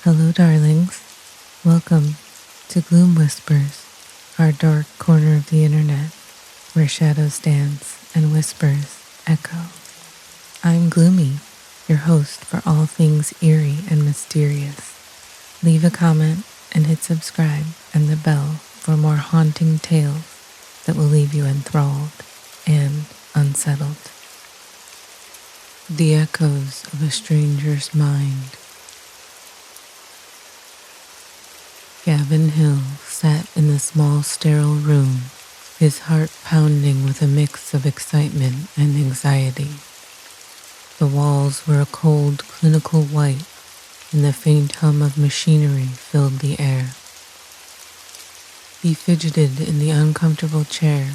Hello, darlings. Welcome to GloomWhispers, our dark corner of the internet, where shadows dance and whispers echo. I'm Gloomy, your host for all things eerie and mysterious. Leave a comment and hit subscribe and the bell for more haunting tales that will leave you enthralled and unsettled. The echoes of a stranger's mind. Gavin Hill sat in the small sterile room, his heart pounding with a mix of excitement and anxiety. The walls were a cold, clinical white, and the faint hum of machinery filled the air. He fidgeted in the uncomfortable chair,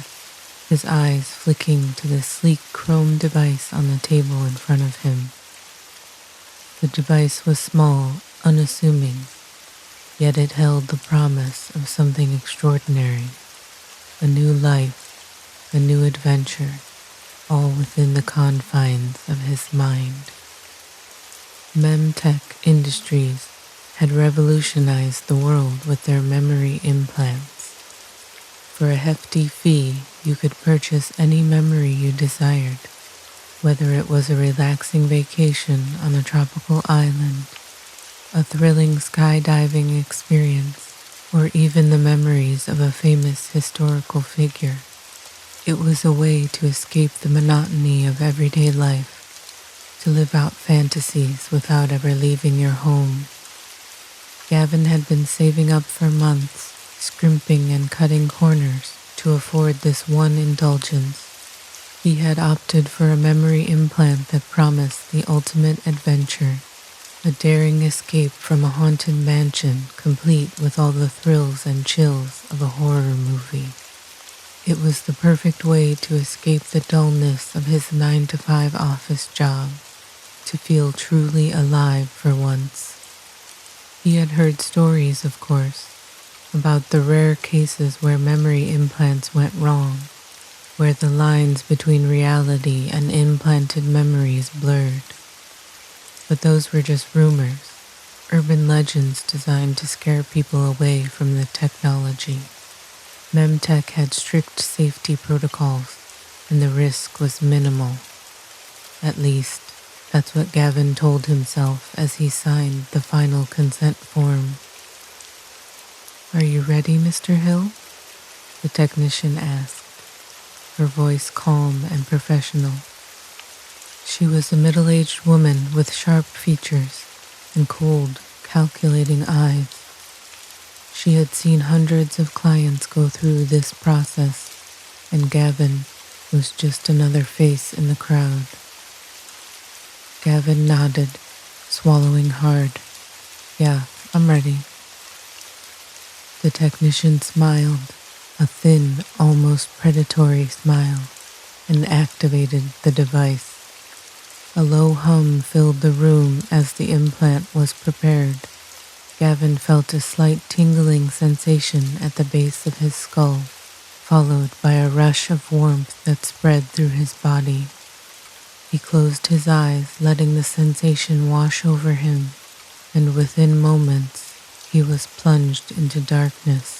his eyes flicking to the sleek chrome device on the table in front of him. The device was small, unassuming, yet it held the promise of something extraordinary, a new life, a new adventure, all within the confines of his mind. Memtech Industries had revolutionized the world with their memory implants. For a hefty fee, you could purchase any memory you desired, whether it was a relaxing vacation on a tropical island, a thrilling skydiving experience, or even the memories of a famous historical figure. It was a way to escape the monotony of everyday life, to live out fantasies without ever leaving your home. Gavin had been saving up for months, scrimping and cutting corners to afford this one indulgence. He had opted for a memory implant that promised the ultimate adventure. A daring escape from a haunted mansion, complete with all the thrills and chills of a horror movie. It was the perfect way to escape the dullness of his 9-to-5 office job, to feel truly alive for once. He had heard stories, of course, about the rare cases where memory implants went wrong, where the lines between reality and implanted memories blurred. But those were just rumors, urban legends designed to scare people away from the technology. Memtech had strict safety protocols, and the risk was minimal. At least, that's what Gavin told himself as he signed the final consent form. "Are you ready, Mr. Hill?" the technician asked, her voice calm and professional. She was a middle-aged woman with sharp features and cold, calculating eyes. She had seen hundreds of clients go through this process, and Gavin was just another face in the crowd. Gavin nodded, swallowing hard. "Yeah, I'm ready." The technician smiled, a thin, almost predatory smile, and activated the device. A low hum filled the room as the implant was prepared. Gavin felt a slight tingling sensation at the base of his skull, followed by a rush of warmth that spread through his body. He closed his eyes, letting the sensation wash over him, and within moments, he was plunged into darkness.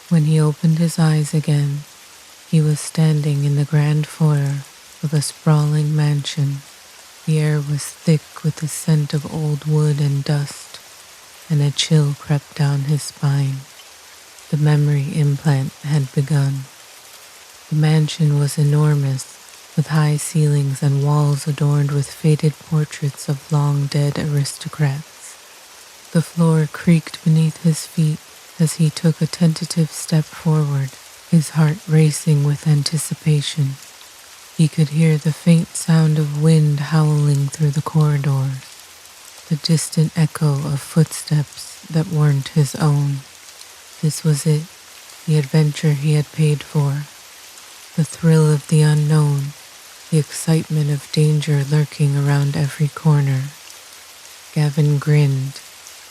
When he opened his eyes again, he was standing in the grand foyer of a sprawling mansion. The air was thick with the scent of old wood and dust, and a chill crept down his spine. The memory implant had begun. The mansion was enormous, with high ceilings and walls adorned with faded portraits of long-dead aristocrats. The floor creaked beneath his feet as he took a tentative step forward, his heart racing with anticipation. He could hear the faint sound of wind howling through the corridors, the distant echo of footsteps that weren't his own. This was it, the adventure he had paid for, the thrill of the unknown, the excitement of danger lurking around every corner. Gavin grinned,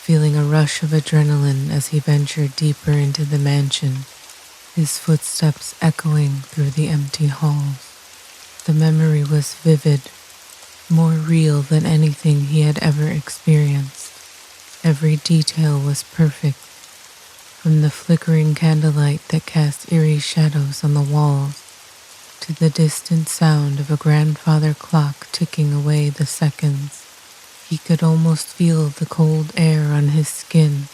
feeling a rush of adrenaline as he ventured deeper into the mansion, his footsteps echoing through the empty halls. The memory was vivid, more real than anything he had ever experienced. Every detail was perfect, from the flickering candlelight that cast eerie shadows on the walls to the distant sound of a grandfather clock ticking away the seconds. He could almost feel the cold air on his skin,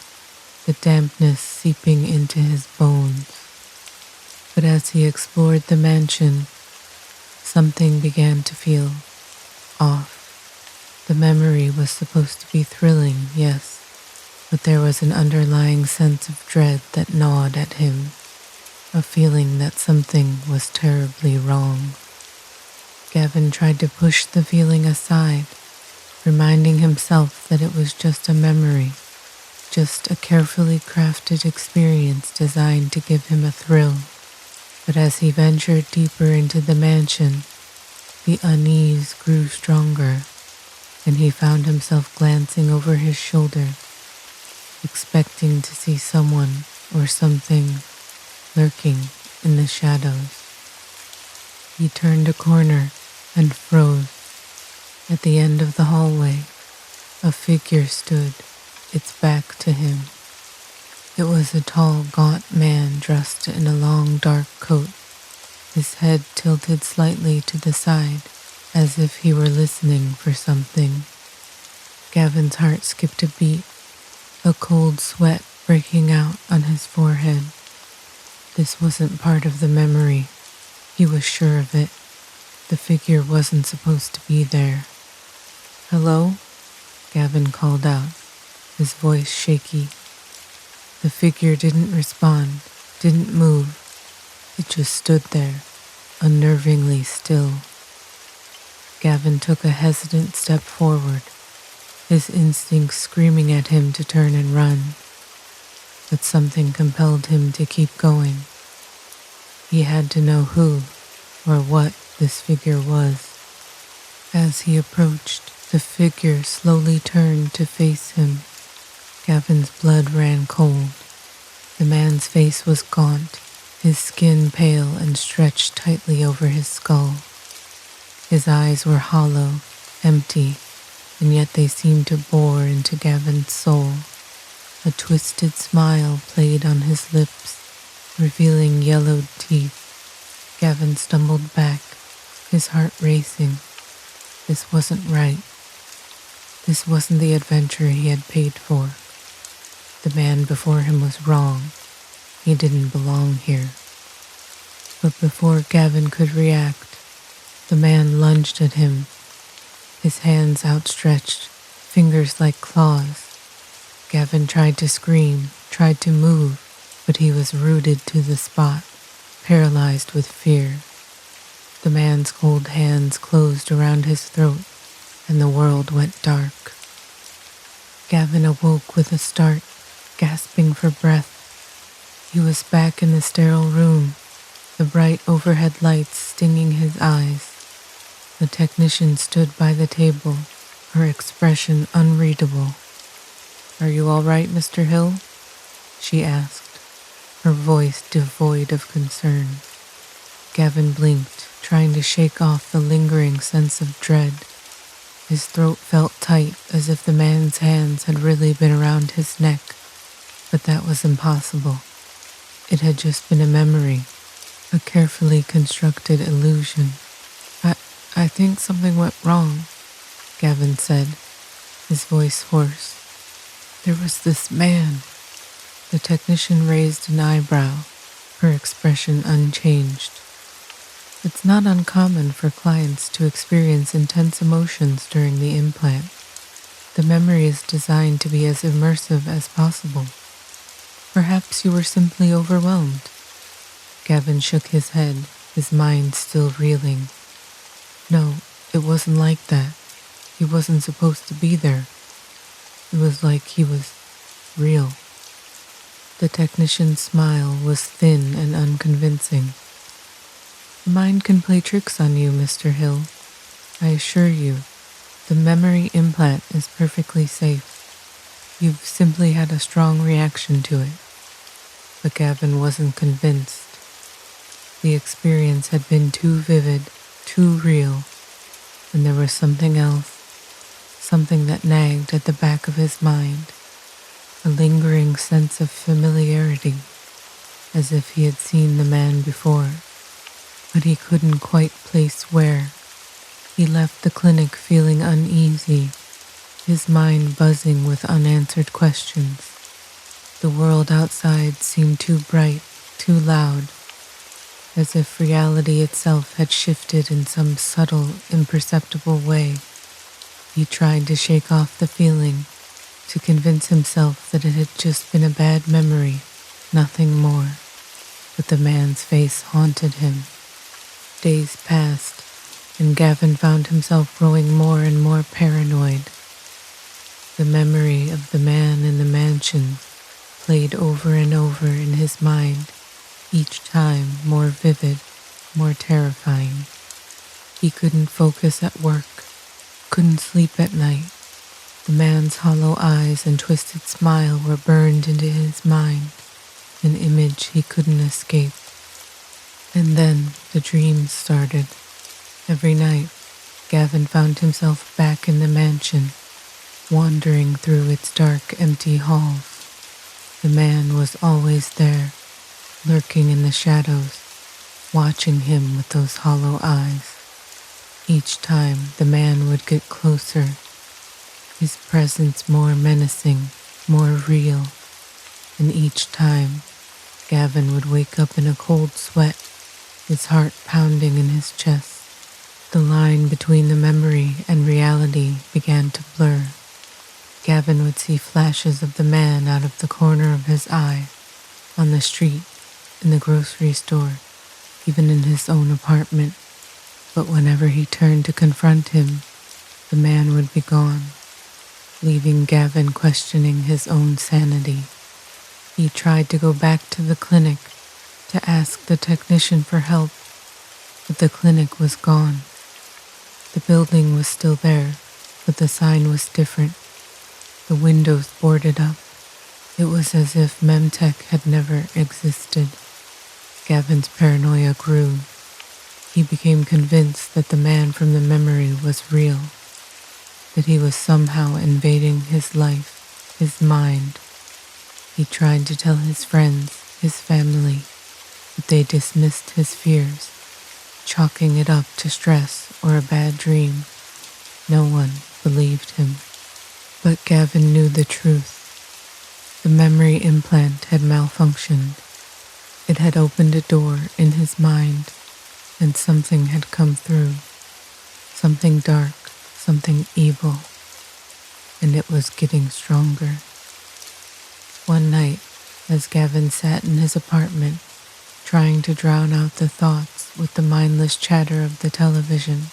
the dampness seeping into his bones. But as he explored the mansion, something began to feel off. The memory was supposed to be thrilling, yes, but there was an underlying sense of dread that gnawed at him, a feeling that something was terribly wrong. Gavin tried to push the feeling aside, reminding himself that it was just a memory, just a carefully crafted experience designed to give him a thrill. But as he ventured deeper into the mansion, the unease grew stronger, and he found himself glancing over his shoulder, expecting to see someone or something lurking in the shadows. He turned a corner and froze. At the end of the hallway, a figure stood, its back to him. It was a tall, gaunt man dressed in a long, dark coat, his head tilted slightly to the side, as if he were listening for something. Gavin's heart skipped a beat, a cold sweat breaking out on his forehead. This wasn't part of the memory. He was sure of it. The figure wasn't supposed to be there. "Hello?" Gavin called out, his voice shaky. The figure didn't respond, didn't move. It just stood there, unnervingly still. Gavin took a hesitant step forward, his instincts screaming at him to turn and run. But something compelled him to keep going. He had to know who or what this figure was. As he approached, the figure slowly turned to face him. Gavin's blood ran cold. The man's face was gaunt, his skin pale and stretched tightly over his skull. His eyes were hollow, empty, and yet they seemed to bore into Gavin's soul. A twisted smile played on his lips, revealing yellowed teeth. Gavin stumbled back, his heart racing. This wasn't right. This wasn't the adventure he had paid for. The man before him was wrong. He didn't belong here. But before Gavin could react, the man lunged at him, his hands outstretched, fingers like claws. Gavin tried to scream, tried to move, but he was rooted to the spot, paralyzed with fear. The man's cold hands closed around his throat, and the world went dark. Gavin awoke with a start, gasping for breath. He was back in the sterile room, the bright overhead lights stinging his eyes. The technician stood by the table, her expression unreadable. "Are you all right, Mr. Hill?" she asked, her voice devoid of concern. Gavin blinked, trying to shake off the lingering sense of dread. His throat felt tight, as if the man's hands had really been around his neck, but that was impossible. It had just been a memory, a carefully constructed illusion. I think something went wrong," Gavin said, his voice hoarse. "There was this man." The technician raised an eyebrow, her expression unchanged. It's not uncommon for clients to experience intense emotions during the implant. The memory is designed to be as immersive as possible. Perhaps you were simply overwhelmed. Gavin shook his head, his mind still reeling. No, it wasn't like that. He wasn't supposed to be there. It was like he was real. The technician's smile was thin and unconvincing. "The mind can play tricks on you, Mr. Hill. I assure you, the memory implant is perfectly safe. You've simply had a strong reaction to it." But Gavin wasn't convinced. The experience had been too vivid, too real, and there was something else, something that nagged at the back of his mind, a lingering sense of familiarity, as if he had seen the man before, but he couldn't quite place where. He left the clinic feeling uneasy, his mind buzzing with unanswered questions. The world outside seemed too bright, too loud, as if reality itself had shifted in some subtle, imperceptible way. He tried to shake off the feeling, to convince himself that it had just been a bad memory, nothing more. But the man's face haunted him. Days passed, and Gavin found himself growing more and more paranoid. The memory of the man in the mansion played over and over in his mind, each time more vivid, more terrifying. He couldn't focus at work, couldn't sleep at night. The man's hollow eyes and twisted smile were burned into his mind, an image he couldn't escape. And then the dreams started. Every night, Gavin found himself back in the mansion, wandering through its dark, empty halls. The man was always there, lurking in the shadows, watching him with those hollow eyes. Each time the man would get closer, his presence more menacing, more real, and each time Gavin would wake up in a cold sweat, his heart pounding in his chest. The line between the memory and reality began to blur. Gavin would see flashes of the man out of the corner of his eye, on the street, in the grocery store, even in his own apartment. But whenever he turned to confront him, the man would be gone, leaving Gavin questioning his own sanity. He tried to go back to the clinic to ask the technician for help, but the clinic was gone. The building was still there, but the sign was different. The windows boarded up. It was as if Memtech had never existed. Gavin's paranoia grew. He became convinced that the man from the memory was real, that he was somehow invading his life, his mind. He tried to tell his friends, his family, but they dismissed his fears, chalking it up to stress or a bad dream. No one believed him. But Gavin knew the truth. The memory implant had malfunctioned. It had opened a door in his mind, and something had come through. Something dark, something evil. And it was getting stronger. One night, as Gavin sat in his apartment, trying to drown out the thoughts with the mindless chatter of the television,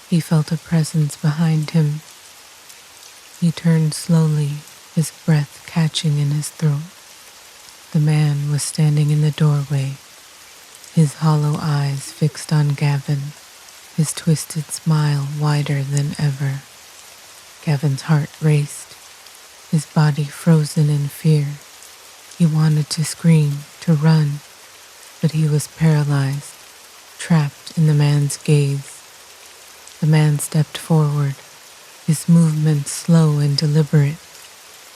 he felt a presence behind him. He turned slowly, his breath catching in his throat. The man was standing in the doorway, his hollow eyes fixed on Gavin, his twisted smile wider than ever. Gavin's heart raced, his body frozen in fear. He wanted to scream, to run, but he was paralyzed, trapped in the man's gaze. The man stepped forward, his movements slow and deliberate,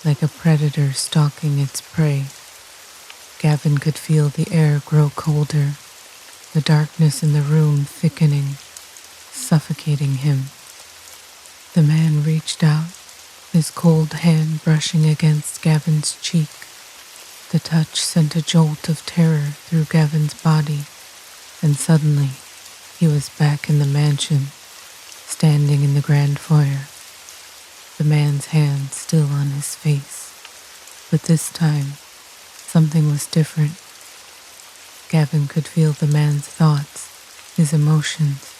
like a predator stalking its prey. Gavin could feel the air grow colder, the darkness in the room thickening, suffocating him. The man reached out, his cold hand brushing against Gavin's cheek. The touch sent a jolt of terror through Gavin's body, and suddenly he was back in the mansion, standing in the grand foyer. The man's hand still on his face, but this time something was different. Gavin could feel the man's thoughts, his emotions,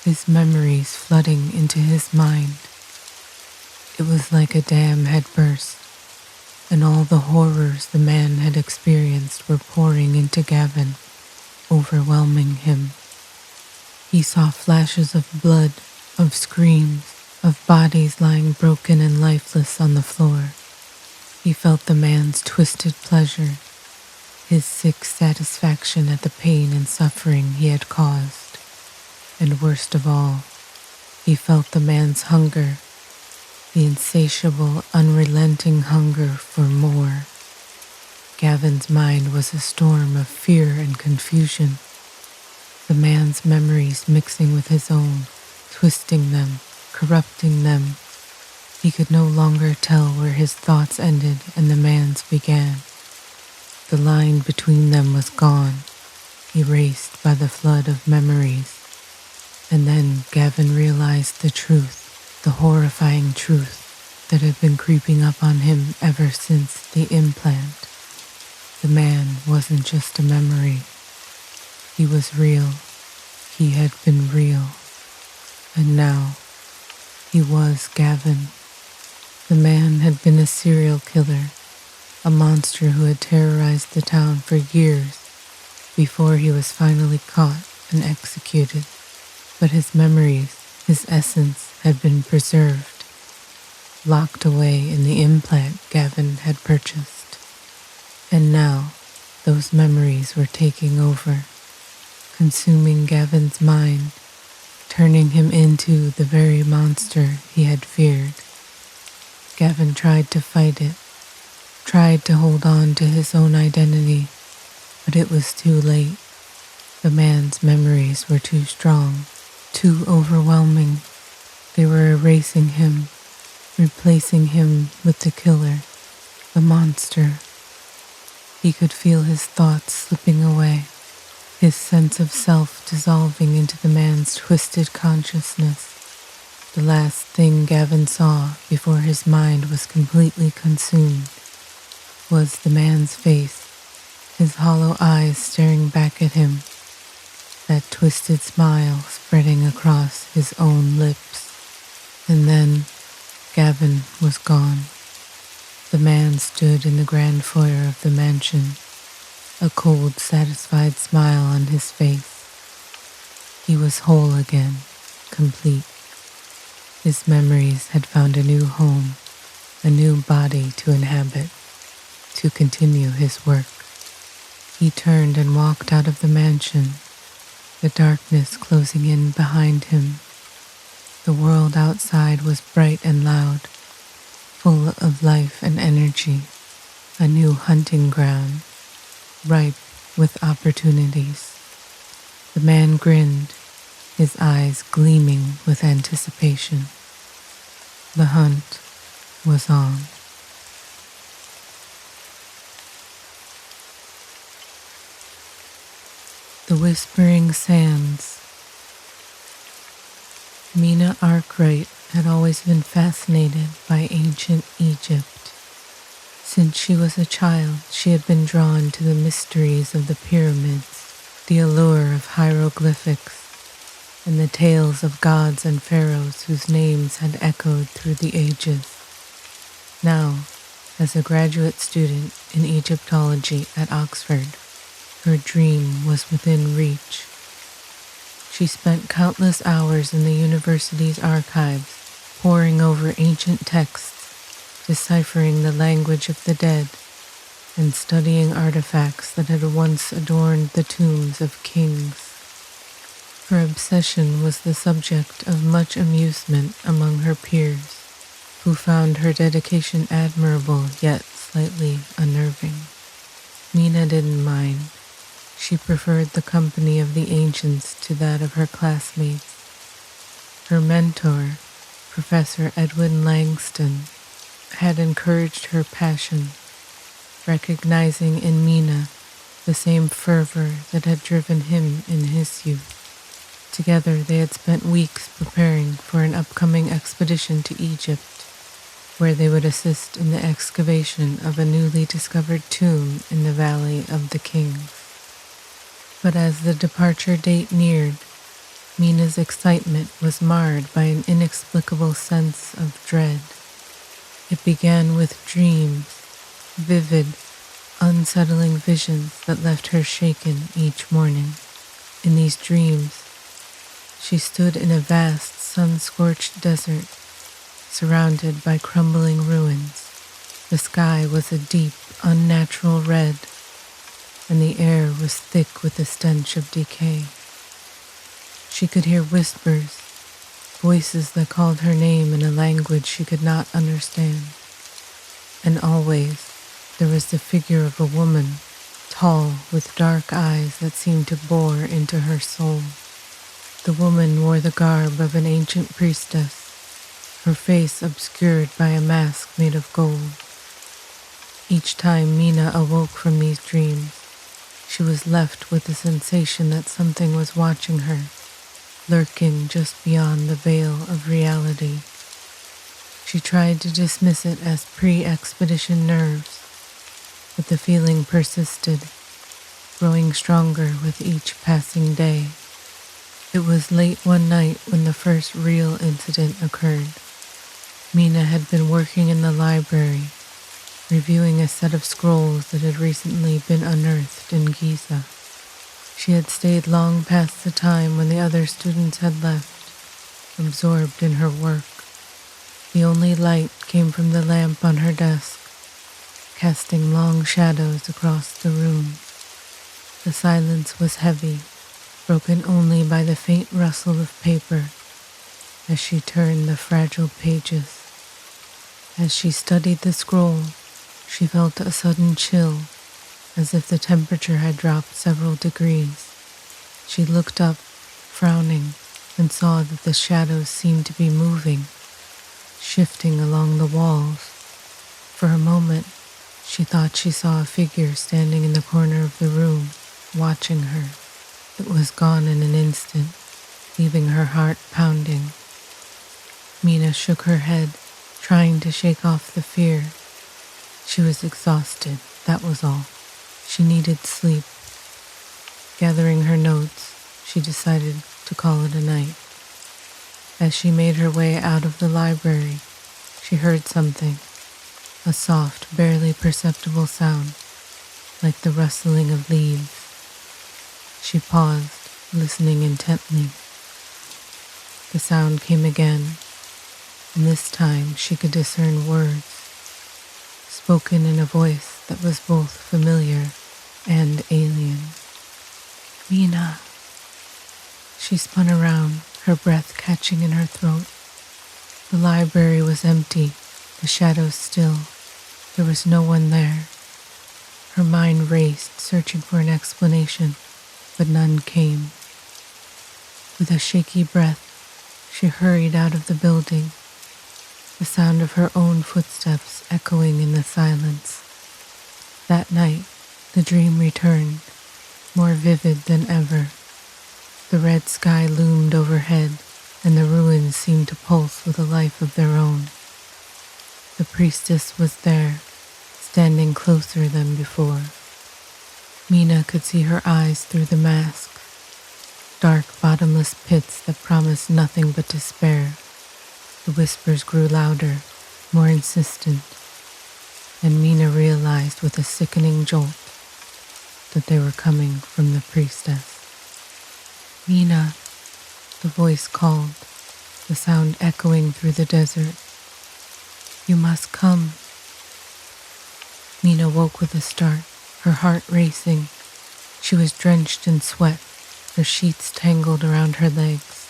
his memories flooding into his mind. It was like a dam had burst, and all the horrors the man had experienced were pouring into Gavin, overwhelming him. He saw flashes of blood, of screams, of bodies lying broken and lifeless on the floor. He felt the man's twisted pleasure, his sick satisfaction at the pain and suffering he had caused. And worst of all, he felt the man's hunger, the insatiable, unrelenting hunger for more. Gavin's mind was a storm of fear and confusion, the man's memories mixing with his own, twisting them, corrupting them. He could no longer tell where his thoughts ended and the man's began. The line between them was gone, erased by the flood of memories. And then Gavin realized the truth, the horrifying truth that had been creeping up on him ever since the implant. The man wasn't just a memory. He was real. He had been real. And now, he was Gavin. The man had been a serial killer, a monster who had terrorized the town for years before he was finally caught and executed. But his memories, his essence, had been preserved, locked away in the implant Gavin had purchased. And now, those memories were taking over, consuming Gavin's mind, turning him into the very monster he had feared. Gavin tried to fight it, tried to hold on to his own identity, but it was too late. The man's memories were too strong, too overwhelming. They were erasing him, replacing him with the killer, the monster. He could feel his thoughts slipping away, his sense of self dissolving into the man's twisted consciousness. The last thing Gavin saw before his mind was completely consumed was the man's face, his hollow eyes staring back at him, that twisted smile spreading across his own lips. And then Gavin was gone. The man stood in the grand foyer of the mansion, a cold, satisfied smile on his face. He was whole again, complete. His memories had found a new home, a new body to inhabit, to continue his work. He turned and walked out of the mansion, the darkness closing in behind him. The world outside was bright and loud, full of life and energy, a new hunting ground, ripe with opportunities. The man grinned, his eyes gleaming with anticipation. The hunt was on. The Whispering Sands. Mina Arkwright had always been fascinated by ancient Egypt. Since she was a child, she had been drawn to the mysteries of the pyramids, the allure of hieroglyphics, and the tales of gods and pharaohs whose names had echoed through the ages. Now, as a graduate student in Egyptology at Oxford, her dream was within reach. She spent countless hours in the university's archives, poring over ancient texts, deciphering the language of the dead, and studying artifacts that had once adorned the tombs of kings. Her obsession was the subject of much amusement among her peers, who found her dedication admirable yet slightly unnerving. Mina didn't mind. She preferred the company of the ancients to that of her classmates. Her mentor, Professor Edwin Langston, had encouraged her passion, recognizing in Mina the same fervor that had driven him in his youth. Together they had spent weeks preparing for an upcoming expedition to Egypt, where they would assist in the excavation of a newly discovered tomb in the Valley of the Kings. But as the departure date neared, Mina's excitement was marred by an inexplicable sense of dread. It began with dreams, vivid, unsettling visions that left her shaken each morning. In these dreams, she stood in a vast, sun-scorched desert, surrounded by crumbling ruins. The sky was a deep, unnatural red, and the air was thick with the stench of decay. She could hear whispers, voices that called her name in a language she could not understand. And always there was the figure of a woman, tall, with dark eyes that seemed to bore into her soul. The woman wore the garb of an ancient priestess, her face obscured by a mask made of gold. Each time Mina awoke from these dreams, she was left with the sensation that something was watching her, lurking just beyond the veil of reality. She tried to dismiss it as pre-expedition nerves, but the feeling persisted, growing stronger with each passing day. It was late one night when the first real incident occurred. Mina had been working in the library, reviewing a set of scrolls that had recently been unearthed in Giza. She had stayed long past the time when the other students had left, absorbed in her work. The only light came from the lamp on her desk, casting long shadows across the room. The silence was heavy, broken only by the faint rustle of paper as she turned the fragile pages. As she studied the scroll, she felt a sudden chill, as if the temperature had dropped several degrees. She looked up, frowning, and saw that the shadows seemed to be moving, shifting along the walls. For a moment, she thought she saw a figure standing in the corner of the room, watching her. It was gone in an instant, leaving her heart pounding. Mina shook her head, trying to shake off the fear. She was exhausted, that was all. She needed sleep. Gathering her notes, she decided to call it a night. As she made her way out of the library, she heard something, a soft, barely perceptible sound, like the rustling of leaves. She paused, listening intently. The sound came again, and this time she could discern words, spoken in a voice that was both familiar and alien. Mina. She spun around, her breath catching in her throat. The library was empty, the shadows still. There was no one there. Her mind raced, searching for an explanation, but none came. With a shaky breath, she hurried out of the building, the sound of her own footsteps echoing in the silence. That night, the dream returned, more vivid than ever. The red sky loomed overhead, and the ruins seemed to pulse with a life of their own. The priestess was there, standing closer than before. Mina could see her eyes through the mask, dark, bottomless pits that promised nothing but despair. The whispers grew louder, more insistent, and Mina realized with a sickening jolt that they were coming from the priestess. Mina, the voice called, the sound echoing through the desert. You must come. Mina woke with a start, her heart racing. She was drenched in sweat, her sheets tangled around her legs.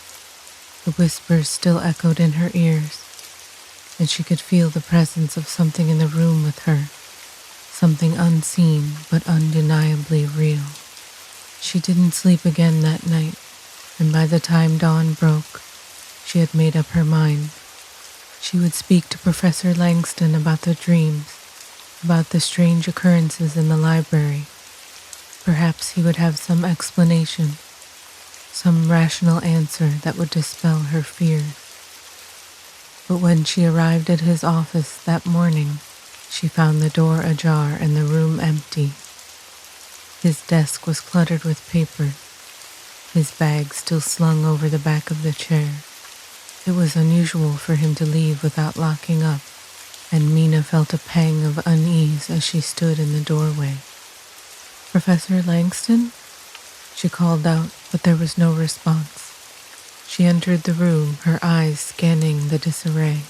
The whispers still echoed in her ears, and she could feel the presence of something in the room with her, something unseen but undeniably real. She didn't sleep again that night, and by the time dawn broke, she had made up her mind. She would speak to Professor Langston about the dreams, about the strange occurrences in the library. Perhaps he would have some explanation, some rational answer that would dispel her fears. But when she arrived at his office that morning, she found the door ajar and the room empty. His desk was cluttered with paper, his bag still slung over the back of the chair. It was unusual for him to leave without locking up, and Mina felt a pang of unease as she stood in the doorway. Professor Langston? She called out, but there was no response. She entered the room, her eyes scanning the disarray.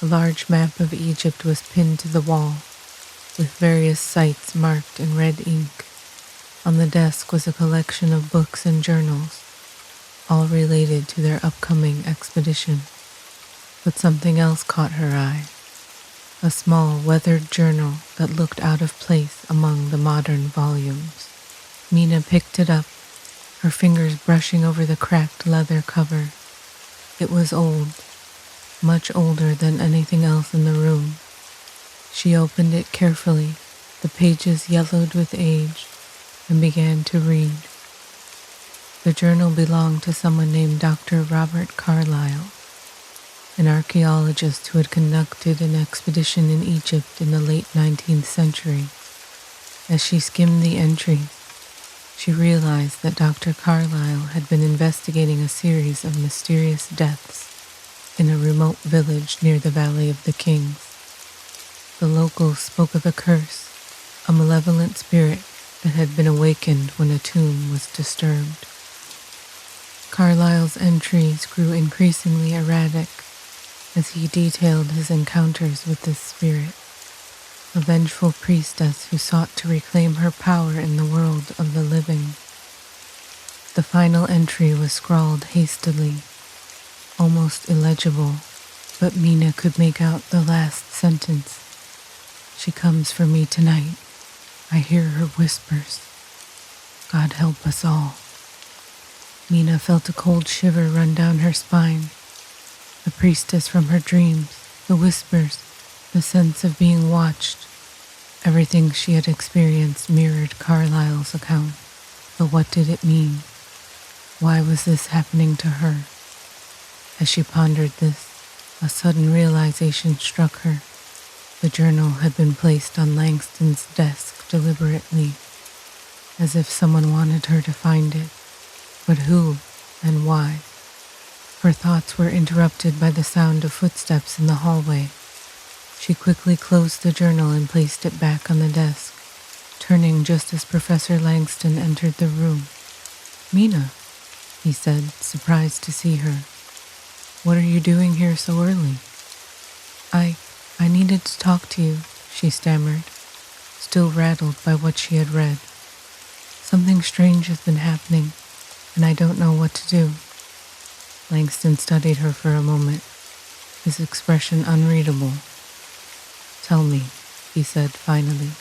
A large map of Egypt was pinned to the wall, with various sites marked in red ink. On the desk was a collection of books and journals. all related to their upcoming expedition. But something else caught her eye, a small weathered journal that looked out of place among the modern volumes. Mina picked it up, her fingers brushing over the cracked leather cover. It was old, much older than anything else in the room. She opened it carefully, the pages yellowed with age, and began to read. The journal belonged to someone named Dr. Robert Carlyle, an archaeologist who had conducted an expedition in Egypt in the late 19th century. As she skimmed the entries, she realized that Dr. Carlyle had been investigating a series of mysterious deaths in a remote village near the Valley of the Kings. The locals spoke of a curse, a malevolent spirit that had been awakened when a tomb was disturbed. Carlyle's entries grew increasingly erratic as he detailed his encounters with this spirit, a vengeful priestess who sought to reclaim her power in the world of the living. The final entry was scrawled hastily, almost illegible, but Mina could make out the last sentence. She comes for me tonight. I hear her whispers. God help us all. Mina felt a cold shiver run down her spine. The priestess from her dreams, the whispers, the sense of being watched. Everything she had experienced mirrored Carlyle's account. But what did it mean? Why was this happening to her? As she pondered this, a sudden realization struck her. The journal had been placed on Langston's desk deliberately, as if someone wanted her to find it. But who and why? Her thoughts were interrupted by the sound of footsteps in the hallway. She quickly closed the journal and placed it back on the desk, turning just as Professor Langston entered the room. "Mina," he said, surprised to see her. "What are you doing here so early?" I needed to talk to you," she stammered, still rattled by what she had read. "Something strange has been happening, and I don't know what to do." Langston studied her for a moment, his expression unreadable. "Tell me," he said finally,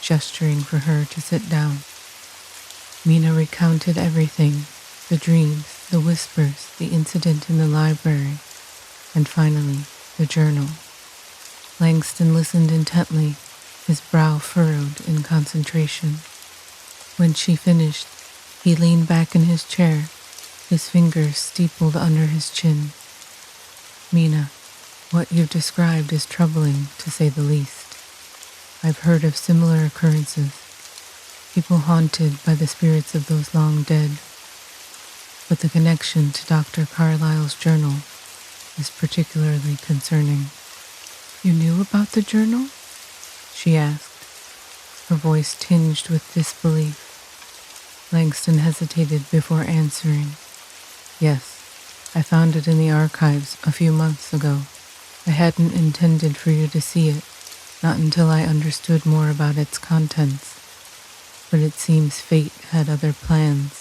gesturing for her to sit down. Mina recounted everything, the dreams, the whispers, the incident in the library, and finally, the journal. Langston listened intently, his brow furrowed in concentration. When she finished, he leaned back in his chair, his fingers steepled under his chin. "Mina, what you've described is troubling, to say the least. I've heard of similar occurrences, people haunted by the spirits of those long dead. But the connection to Dr. Carlyle's journal is particularly concerning." "You knew about the journal?" she asked, her voice tinged with disbelief. Langston hesitated before answering. "Yes, I found it in the archives a few months ago. I hadn't intended for you to see it, not until I understood more about its contents. But it seems fate had other plans."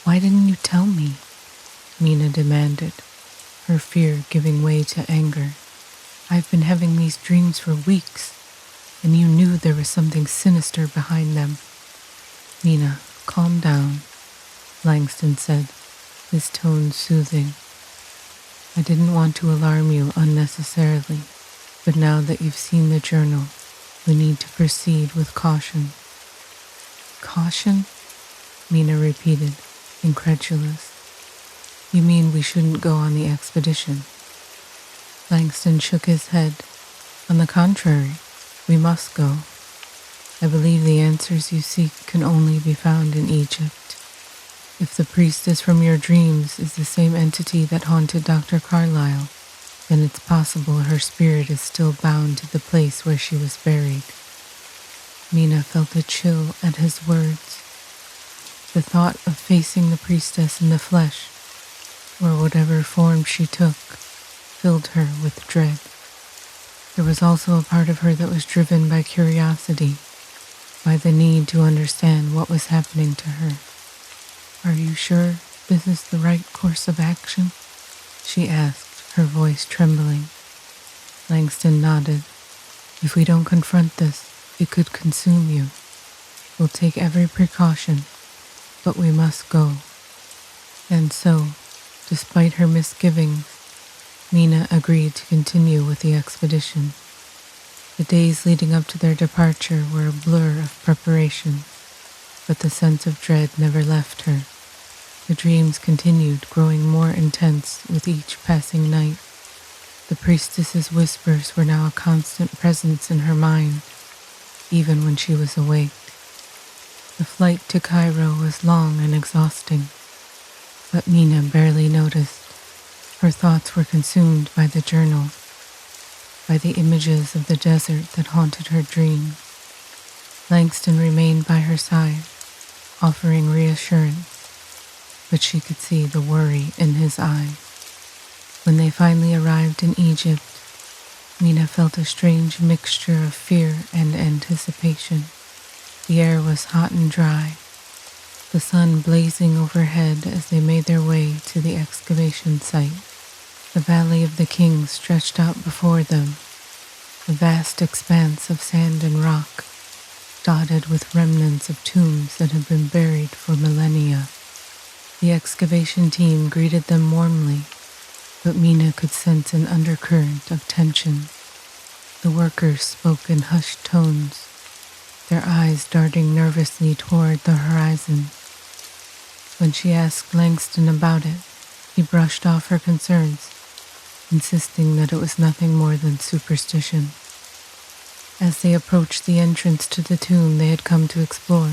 "Why didn't you tell me?" Mina demanded, her fear giving way to anger. "I've been having these dreams for weeks, and you knew there was something sinister behind them." "Mina, calm down," Langston said, his tone soothing. "I didn't want to alarm you unnecessarily, but now that you've seen the journal, we need to proceed with caution." "Caution?" Mina repeated, incredulous. "You mean we shouldn't go on the expedition?" Langston shook his head. "On the contrary, we must go. I believe the answers you seek can only be found in Egypt. If the priestess from your dreams is the same entity that haunted Dr. Carlyle, then it's possible her spirit is still bound to the place where she was buried." Mina felt a chill at his words. The thought of facing the priestess in the flesh, or whatever form she took, filled her with dread. There was also a part of her that was driven by curiosity, by the need to understand what was happening to her. "Are you sure?" this is the right course of action?" she asked, her voice trembling. Langston nodded. "If we don't confront this, it could consume you. We'll take every precaution, but we must go." And so, despite her misgivings, Mina agreed to continue with the expedition. The days leading up to their departure were a blur of preparation, but the sense of dread never left her. The dreams continued, growing more intense with each passing night. The priestess's whispers were now a constant presence in her mind, even when she was awake. The flight to Cairo was long and exhausting, but Mina barely noticed. Her thoughts were consumed by the journal, by the images of the desert that haunted her dreams. Langston remained by her side, offering reassurance, but she could see the worry in his eyes. When they finally arrived in Egypt, Mina felt a strange mixture of fear and anticipation. The air was hot and dry, the sun blazing overhead as they made their way to the excavation site. The Valley of the Kings stretched out before them, a vast expanse of sand and rock, dotted with remnants of tombs that had been buried for millennia. The excavation team greeted them warmly, but Mina could sense an undercurrent of tension. The workers spoke in hushed tones, their eyes darting nervously toward the horizon. When she asked Langston about it, he brushed off her concerns, insisting that it was nothing more than superstition. As they approached the entrance to the tomb they had come to explore,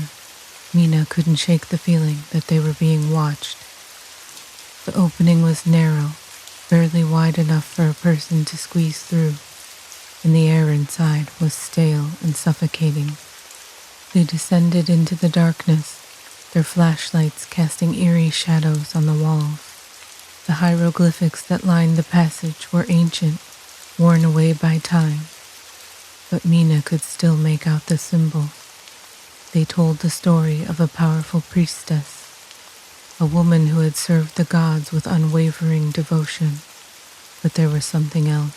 Mina couldn't shake the feeling that they were being watched. The opening was narrow, barely wide enough for a person to squeeze through, and the air inside was stale and suffocating. They descended into the darkness, their flashlights casting eerie shadows on the walls. The hieroglyphics that lined the passage were ancient, worn away by time, but Mina could still make out the symbols. They told the story of a powerful priestess, a woman who had served the gods with unwavering devotion. But there was something else,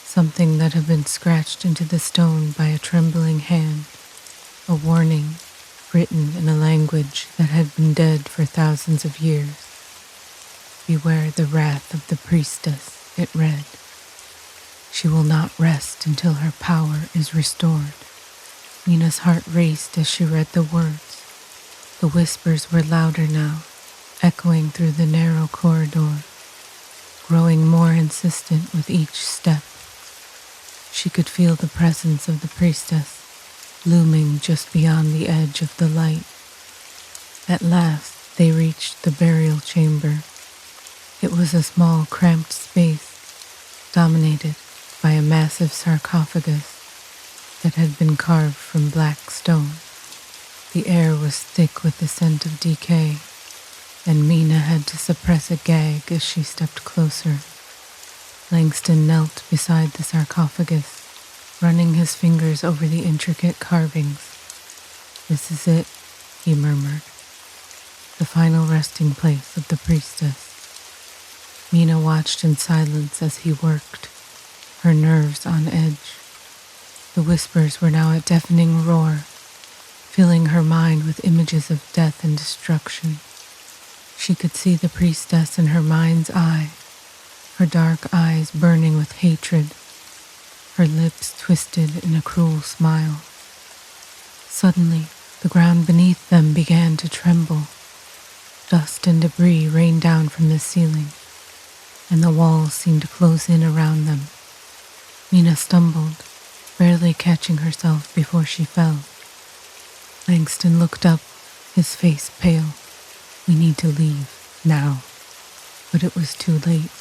something that had been scratched into the stone by a trembling hand, a warning written in a language that had been dead for thousands of years. "Beware the wrath of the priestess," it read. "She will not rest until her power is restored." Mina's heart raced as she read the words. The whispers were louder now, echoing through the narrow corridor, growing more insistent with each step. She could feel the presence of the priestess, looming just beyond the edge of the light. At last, they reached the burial chamber. It was a small, cramped space, dominated by a massive sarcophagus that had been carved from black stone. The air was thick with the scent of decay, and Mina had to suppress a gag as she stepped closer. Langston knelt beside the sarcophagus, running his fingers over the intricate carvings. "This is it," he murmured, "the final resting place of the priestess." Mina watched in silence as he worked, her nerves on edge. The whispers were now a deafening roar, filling her mind with images of death and destruction. She could see the priestess in her mind's eye, her dark eyes burning with hatred, her lips twisted in a cruel smile. Suddenly, the ground beneath them began to tremble. Dust and debris rained down from the ceiling, and the walls seemed to close in around them. Mina stumbled, barely catching herself before she fell. Langston looked up, his face pale. "We need to leave, now." But it was too late.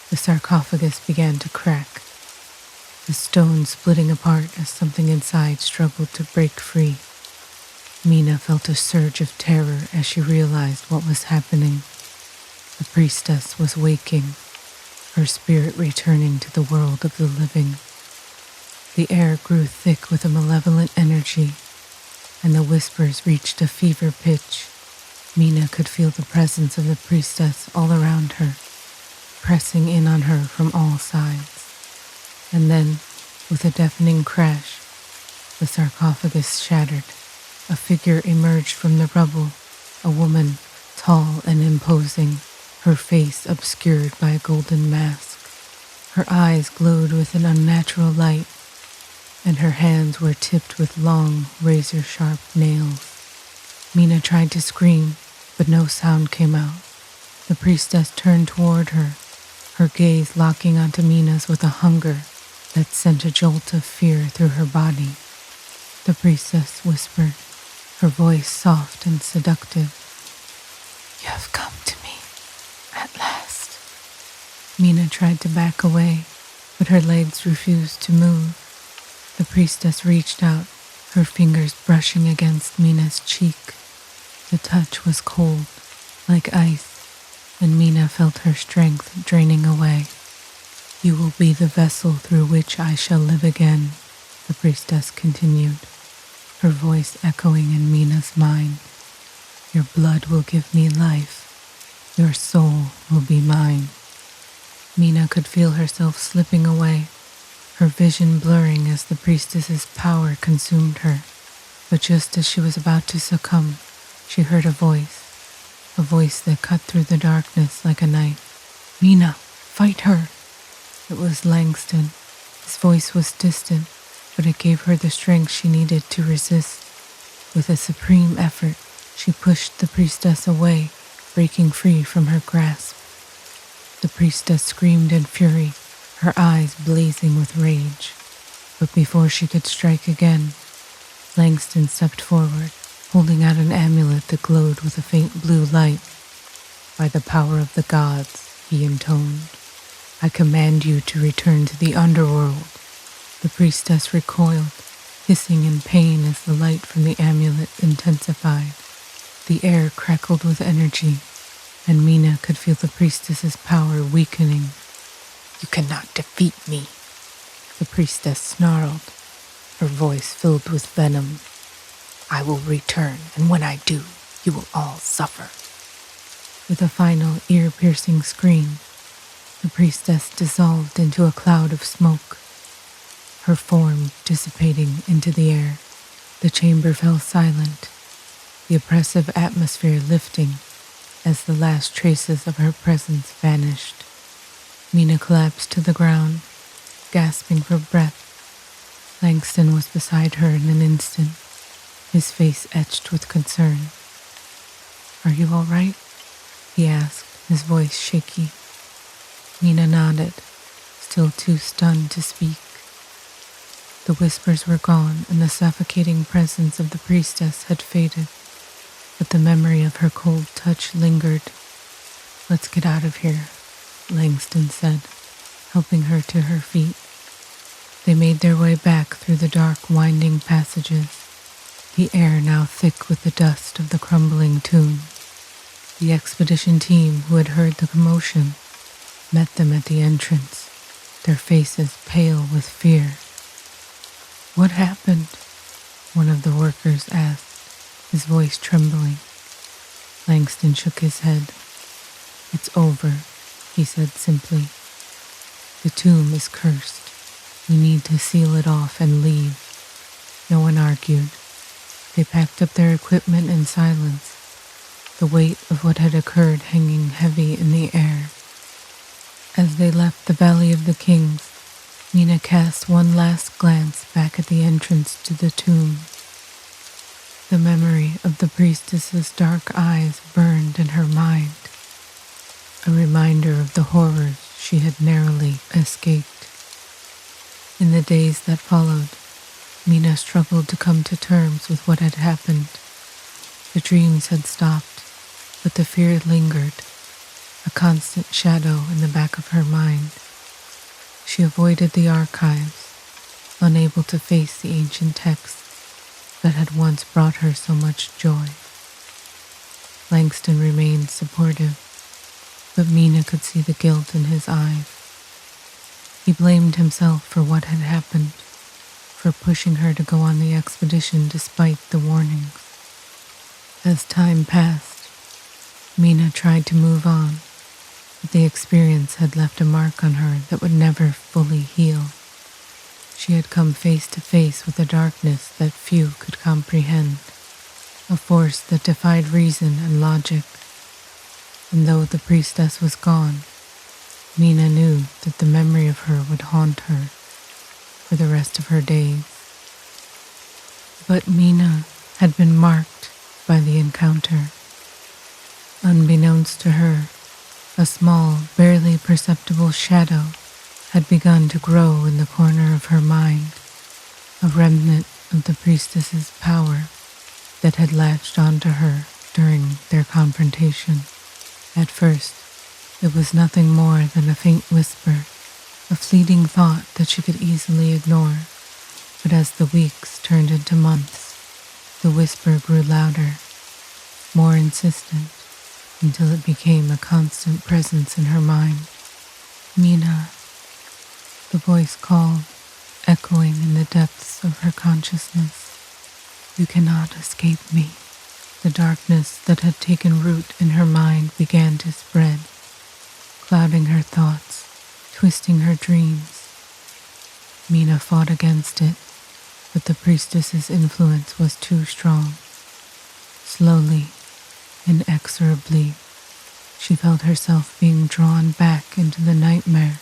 The sarcophagus began to crack, the stone splitting apart as something inside struggled to break free. Mina felt a surge of terror as she realized what was happening. The priestess was waking, her spirit returning to the world of the living. The air grew thick with a malevolent energy, and the whispers reached a fever pitch, Mina could feel the presence of the priestess all around her, pressing in on her from all sides. And then, with a deafening crash, the sarcophagus shattered. A figure emerged from the rubble, a woman, tall and imposing, her face obscured by a golden mask. Her eyes glowed with an unnatural light, and her hands were tipped with long, razor-sharp nails. Mina tried to scream, but no sound came out. The priestess turned toward her, her gaze locking onto Mina's with a hunger that sent a jolt of fear through her body. The priestess whispered, her voice soft and seductive. "You have come to me, at last." Mina tried to back away, but her legs refused to move. The priestess reached out, her fingers brushing against Mina's cheek. The touch was cold, like ice, and Mina felt her strength draining away. "You will be the vessel through which I shall live again," the priestess continued, her voice echoing in Mina's mind. "Your blood will give me life. Your soul will be mine." Mina could feel herself slipping away, her vision blurring as the priestess's power consumed her. But just as she was about to succumb, she heard a voice that cut through the darkness like a knife. "Mina, fight her!" It was Langston. His voice was distant, but it gave her the strength she needed to resist. With a supreme effort, she pushed the priestess away, breaking free from her grasp. The priestess screamed in fury, her eyes blazing with rage. But before she could strike again, Langston stepped forward, holding out an amulet that glowed with a faint blue light. "By the power of the gods," he intoned, "I command you to return to the underworld." The priestess recoiled, hissing in pain as the light from the amulet intensified. The air crackled with energy, and Mina could feel the priestess's power weakening. "You cannot defeat me," the priestess snarled, her voice filled with venom. "I will return, and when I do, you will all suffer." With a final ear-piercing scream, the priestess dissolved into a cloud of smoke, her form dissipating into the air. The chamber fell silent, the oppressive atmosphere lifting as the last traces of her presence vanished. Mina collapsed to the ground, gasping for breath. Langston was beside her in an instant, his face etched with concern. "Are you all right?" he asked, his voice shaky. Mina nodded, still too stunned to speak. The whispers were gone, and the suffocating presence of the priestess had faded, but the memory of her cold touch lingered. "Let's get out of here," Langston said, helping her to her feet. They made their way back through the dark, winding passages, the air now thick with the dust of the crumbling tomb. The expedition team, who had heard the commotion, met them at the entrance, their faces pale with fear. "What happened?" one of the workers asked, his voice trembling. Langston shook his head. "It's over," he said simply. "The tomb is cursed. We need to seal it off and leave." No one argued. They packed up their equipment in silence, the weight of what had occurred hanging heavy in the air. As they left the Valley of the Kings, Mina cast one last glance back at the entrance to the tomb. The memory of the priestess's dark eyes burned in her mind, a reminder of the horrors she had narrowly escaped. In the days that followed, Mina struggled to come to terms with what had happened. The dreams had stopped, but the fear lingered, a constant shadow in the back of her mind. She avoided the archives, unable to face the ancient texts that had once brought her so much joy. Langston remained supportive, but Mina could see the guilt in his eyes. He blamed himself for what had happened, for pushing her to go on the expedition despite the warnings. As time passed, Mina tried to move on, but the experience had left a mark on her that would never fully heal. She had come face to face with a darkness that few could comprehend, a force that defied reason and logic. And though the priestess was gone, Mina knew that the memory of her would haunt her for the rest of her days. But Mina had been marked by the encounter. Unbeknownst to her, a small, barely perceptible shadow had begun to grow in the corner of her mind, a remnant of the priestess's power that had latched onto her during their confrontation. At first, it was nothing more than a faint whisper, a fleeting thought that she could easily ignore. But as the weeks turned into months, the whisper grew louder, more insistent, until it became a constant presence in her mind. Mina, the voice called, echoing in the depths of her consciousness. You cannot escape me. The darkness that had taken root in her mind began to spread, clouding her thoughts, twisting her dreams. Mina fought against it, but the priestess's influence was too strong. Slowly, inexorably, she felt herself being drawn back into the nightmare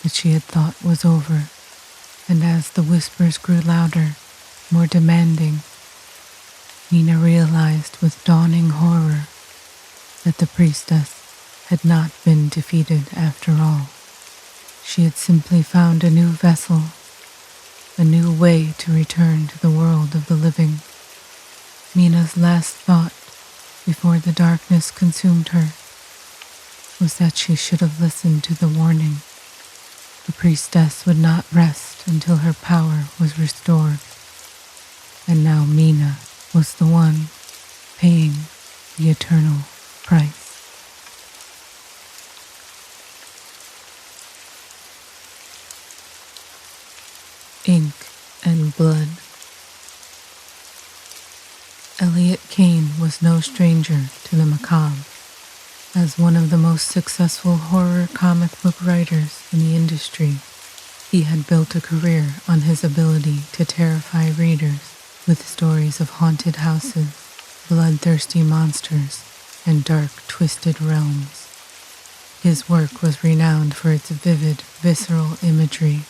that she had thought was over, and as the whispers grew louder, more demanding, Mina realized with dawning horror that the priestess had not been defeated after all. She had simply found a new vessel, a new way to return to the world of the living. Mina's last thought before the darkness consumed her was that she should have listened to the warning. The priestess would not rest until her power was restored. And now Mina was the one paying the eternal price. Ink and Blood. Elliot Kane was no stranger to the macabre. As one of the most successful horror comic book writers in the industry, he had built a career on his ability to terrify readers with stories of haunted houses, bloodthirsty monsters, and dark, twisted realms. His work was renowned for its vivid, visceral imagery,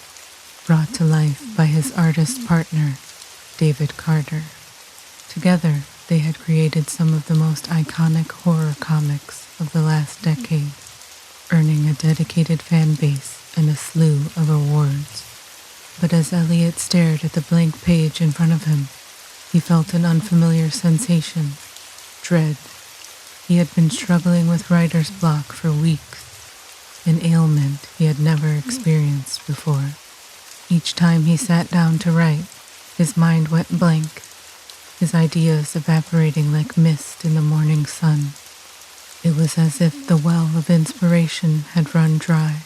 brought to life by his artist partner, David Carter. Together, they had created some of the most iconic horror comics of the last decade, earning a dedicated fan base and a slew of awards. But as Elliot stared at the blank page in front of him, he felt an unfamiliar sensation, dread. He had been struggling with writer's block for weeks, an ailment he had never experienced before. Each time he sat down to write, his mind went blank, his ideas evaporating like mist in the morning sun. It was as if the well of inspiration had run dry,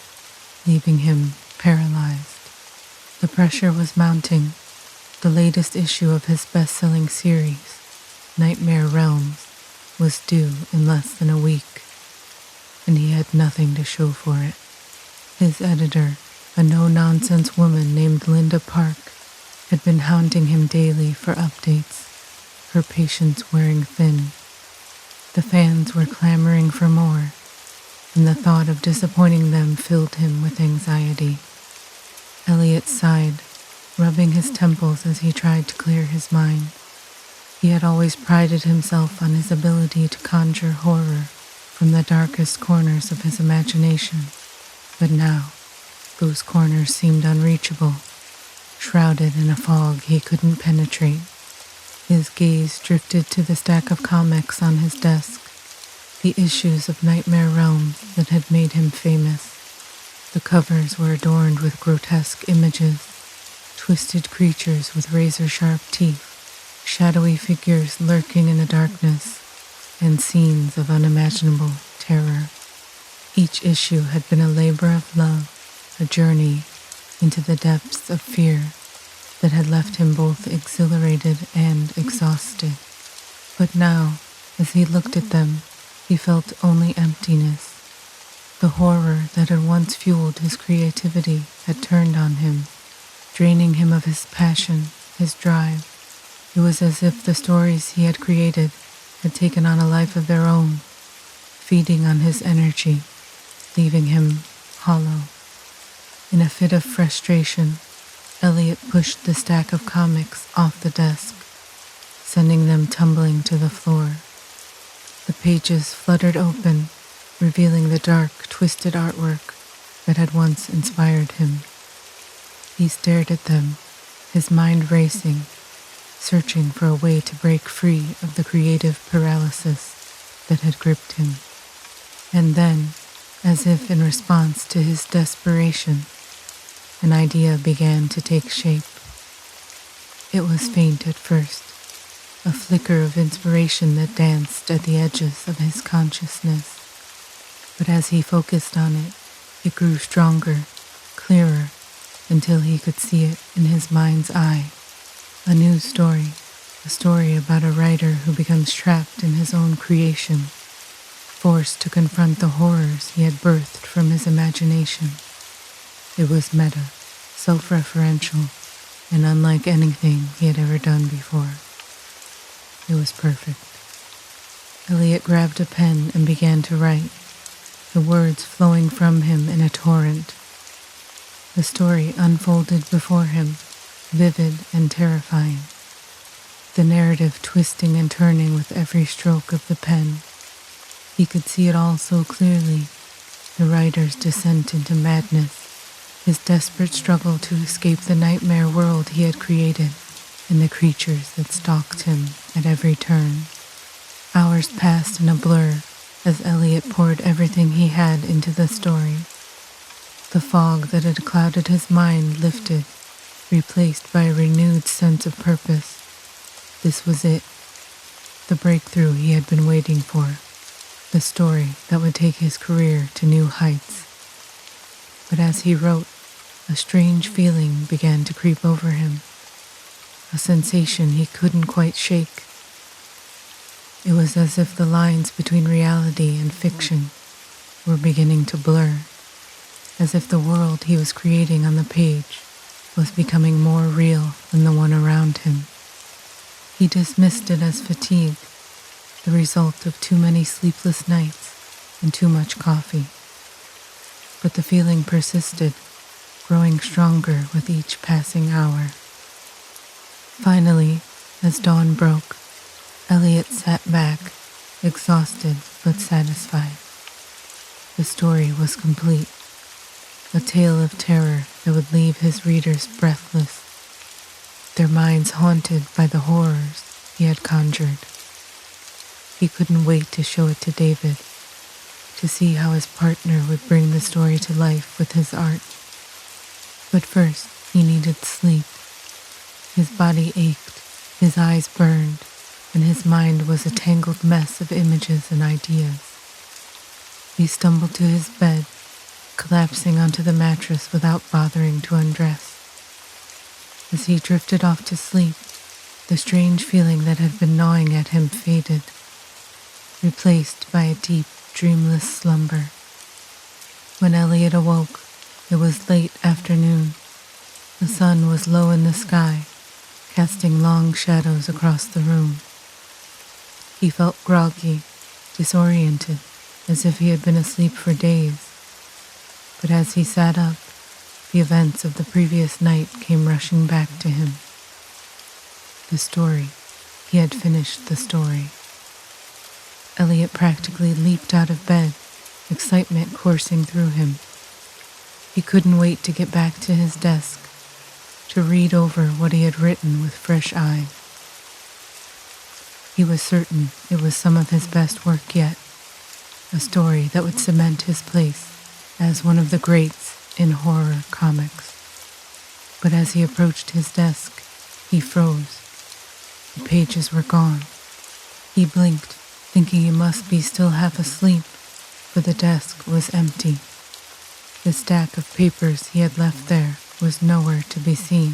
leaving him paralyzed. The pressure was mounting. The latest issue of his best-selling series, Nightmare Realms, was due in less than a week, and he had nothing to show for it. His editor, a no-nonsense woman named Linda Park, had been hounding him daily for updates, her patience wearing thin. The fans were clamoring for more, and the thought of disappointing them filled him with anxiety. Elliot sighed, rubbing his temples as he tried to clear his mind. He had always prided himself on his ability to conjure horror from the darkest corners of his imagination, but now those corners seemed unreachable, shrouded in a fog he couldn't penetrate. His gaze drifted to the stack of comics on his desk, the issues of Nightmare Realms that had made him famous. The covers were adorned with grotesque images, twisted creatures with razor-sharp teeth, shadowy figures lurking in the darkness, and scenes of unimaginable terror. Each issue had been a labor of love, a journey into the depths of fear that had left him both exhilarated and exhausted. But now, as he looked at them, He felt only emptiness. The horror that had once fueled his creativity had turned on him, draining him of his passion, his drive. It was as if the stories he had created had taken on a life of their own, feeding on his energy, leaving him hollow. In a fit of frustration, Elliot pushed the stack of comics off the desk, sending them tumbling to the floor. The pages fluttered open, revealing the dark, twisted artwork that had once inspired him. He stared at them, his mind racing, searching for a way to break free of the creative paralysis that had gripped him. And then, as if in response to his desperation, an idea began to take shape. It was faint at first, a flicker of inspiration that danced at the edges of his consciousness. But as he focused on it, it grew stronger, clearer, until he could see it in his mind's eye. A new story, a story about a writer who becomes trapped in his own creation, forced to confront the horrors he had birthed from his imagination. It was meta, self-referential, and unlike anything he had ever done before. It was perfect. Elliot grabbed a pen and began to write, the words flowing from him in a torrent. The story unfolded before him, vivid and terrifying, the narrative twisting and turning with every stroke of the pen. He could see it all so clearly, the writer's descent into madness, his desperate struggle to escape the nightmare world he had created, and the creatures that stalked him at every turn. Hours passed in a blur as Elliot poured everything he had into the story. The fog that had clouded his mind lifted, replaced by a renewed sense of purpose. This was it, the breakthrough he had been waiting for, the story that would take his career to new heights. But as he wrote, a strange feeling began to creep over him, a sensation he couldn't quite shake. It was as if the lines between reality and fiction were beginning to blur, as if the world he was creating on the page was becoming more real than the one around him. He dismissed it as fatigue, the result of too many sleepless nights and too much coffee. But the feeling persisted, growing stronger with each passing hour. Finally, as dawn broke, Elliot sat back, exhausted but satisfied. The story was complete, a tale of terror that would leave his readers breathless, their minds haunted by the horrors he had conjured. He couldn't wait to show it to David, to see how his partner would bring the story to life with his art. But first, he needed sleep. His body ached, his eyes burned, and his mind was a tangled mess of images and ideas. He stumbled to his bed, collapsing onto the mattress without bothering to undress. As he drifted off to sleep, the strange feeling that had been gnawing at him faded, replaced by a deep, dreamless slumber. When Elliot awoke, it was late afternoon. The sun was low in the sky, casting long shadows across the room. He felt groggy, disoriented, as if he had been asleep for days. But as he sat up, the events of the previous night came rushing back to him. The story. He had finished the story. Elliot practically leaped out of bed, excitement coursing through him. He couldn't wait to get back to his desk, to read over what he had written with fresh eyes. He was certain it was some of his best work yet, a story that would cement his place as one of the greats in horror comics. But as he approached his desk, he froze. The pages were gone. He blinked, thinking he must be still half asleep, for the desk was empty. The stack of papers he had left there was nowhere to be seen.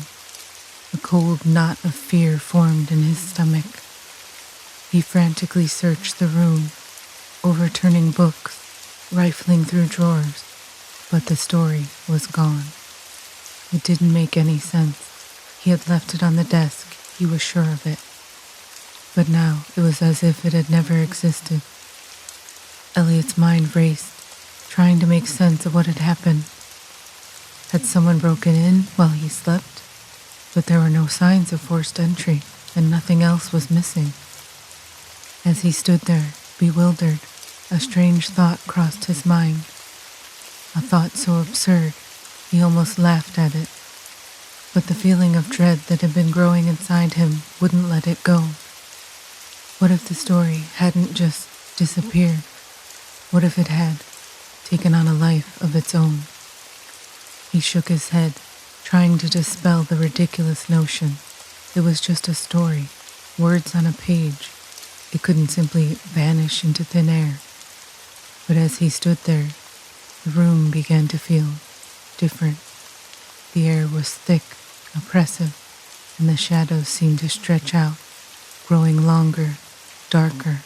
A cold knot of fear formed in his stomach. He frantically searched the room, overturning books, rifling through drawers, but the story was gone. It didn't make any sense. He had left it on the desk, he was sure of it. But now it was as if it had never existed. Elliot's mind raced, trying to make sense of what had happened. Had someone broken in while he slept? But there were no signs of forced entry, and nothing else was missing. As he stood there, bewildered, a strange thought crossed his mind. A thought so absurd, he almost laughed at it. But the feeling of dread that had been growing inside him wouldn't let it go. What if the story hadn't just disappeared? What if it had taken on a life of its own? He shook his head, trying to dispel the ridiculous notion. It was just a story, words on a page. It couldn't simply vanish into thin air. But as he stood there, the room began to feel different. The air was thick, oppressive, and the shadows seemed to stretch out, growing longer, darker.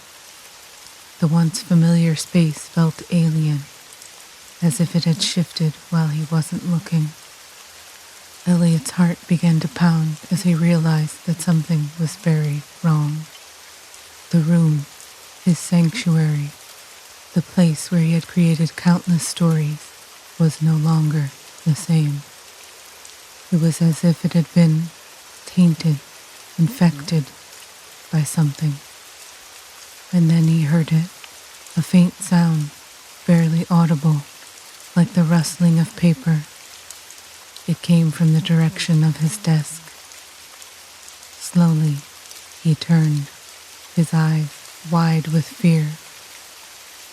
The once familiar space felt alien, as if it had shifted while he wasn't looking. Elliot's heart began to pound as he realized that something was very wrong. The room, his sanctuary, the place where he had created countless stories, was no longer the same. It was as if it had been tainted, infected by something. And then he heard it, a faint sound, barely audible, like the rustling of paper. It came from the direction of his desk. Slowly, he turned, his eyes wide with fear.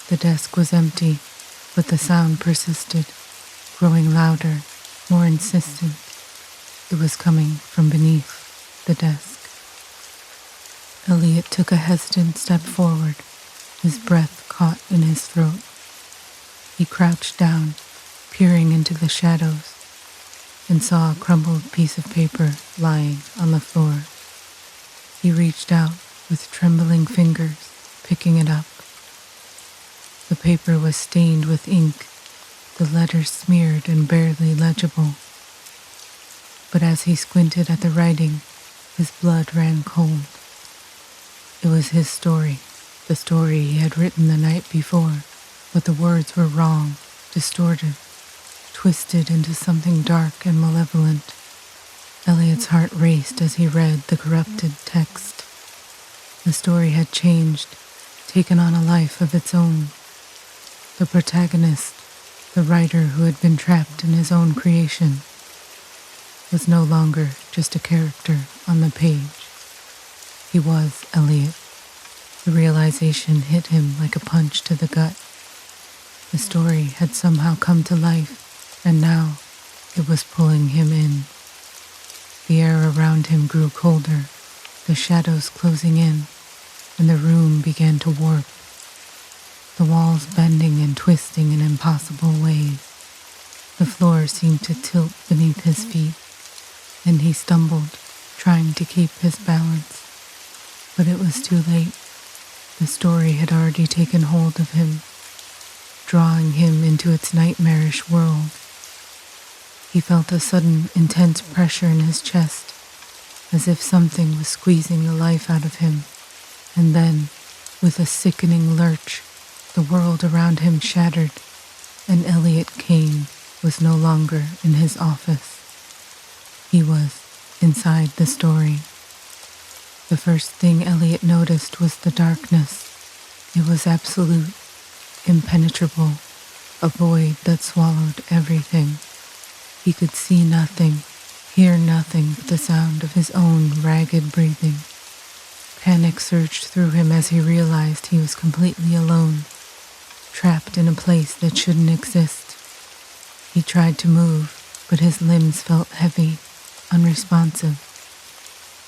The desk was empty, but the sound persisted, growing louder, more insistent. It was coming from beneath the desk. Elliot took a hesitant step forward, his breath caught in his throat. He crouched down, peering into the shadows, and saw a crumpled piece of paper lying on the floor. He reached out with trembling fingers, picking it up. The paper was stained with ink, the letters smeared and barely legible. But as he squinted at the writing, his blood ran cold. It was his story, the story he had written the night before, but the words were wrong, distorted, twisted into something dark and malevolent. Elliot's heart raced as he read the corrupted text. The story had changed, taken on a life of its own. The protagonist, the writer who had been trapped in his own creation, was no longer just a character on the page. He was Elliot. The realization hit him like a punch to the gut. The story had somehow come to life, and now it was pulling him in. The air around him grew colder, the shadows closing in, and the room began to warp, the walls bending and twisting in impossible ways. The floor seemed to tilt beneath his feet, and he stumbled, trying to keep his balance. But it was too late. The story had already taken hold of him, drawing him into its nightmarish world. He felt a sudden, intense pressure in his chest, as if something was squeezing the life out of him. And then, with a sickening lurch, the world around him shattered, and Elliot Kane was no longer in his office. He was inside the story. The first thing Elliot noticed was the darkness. It was absolute, impenetrable, a void that swallowed everything. He could see nothing, hear nothing but the sound of his own ragged breathing. Panic surged through him as he realized he was completely alone, trapped in a place that shouldn't exist. He tried to move, but his limbs felt heavy, unresponsive,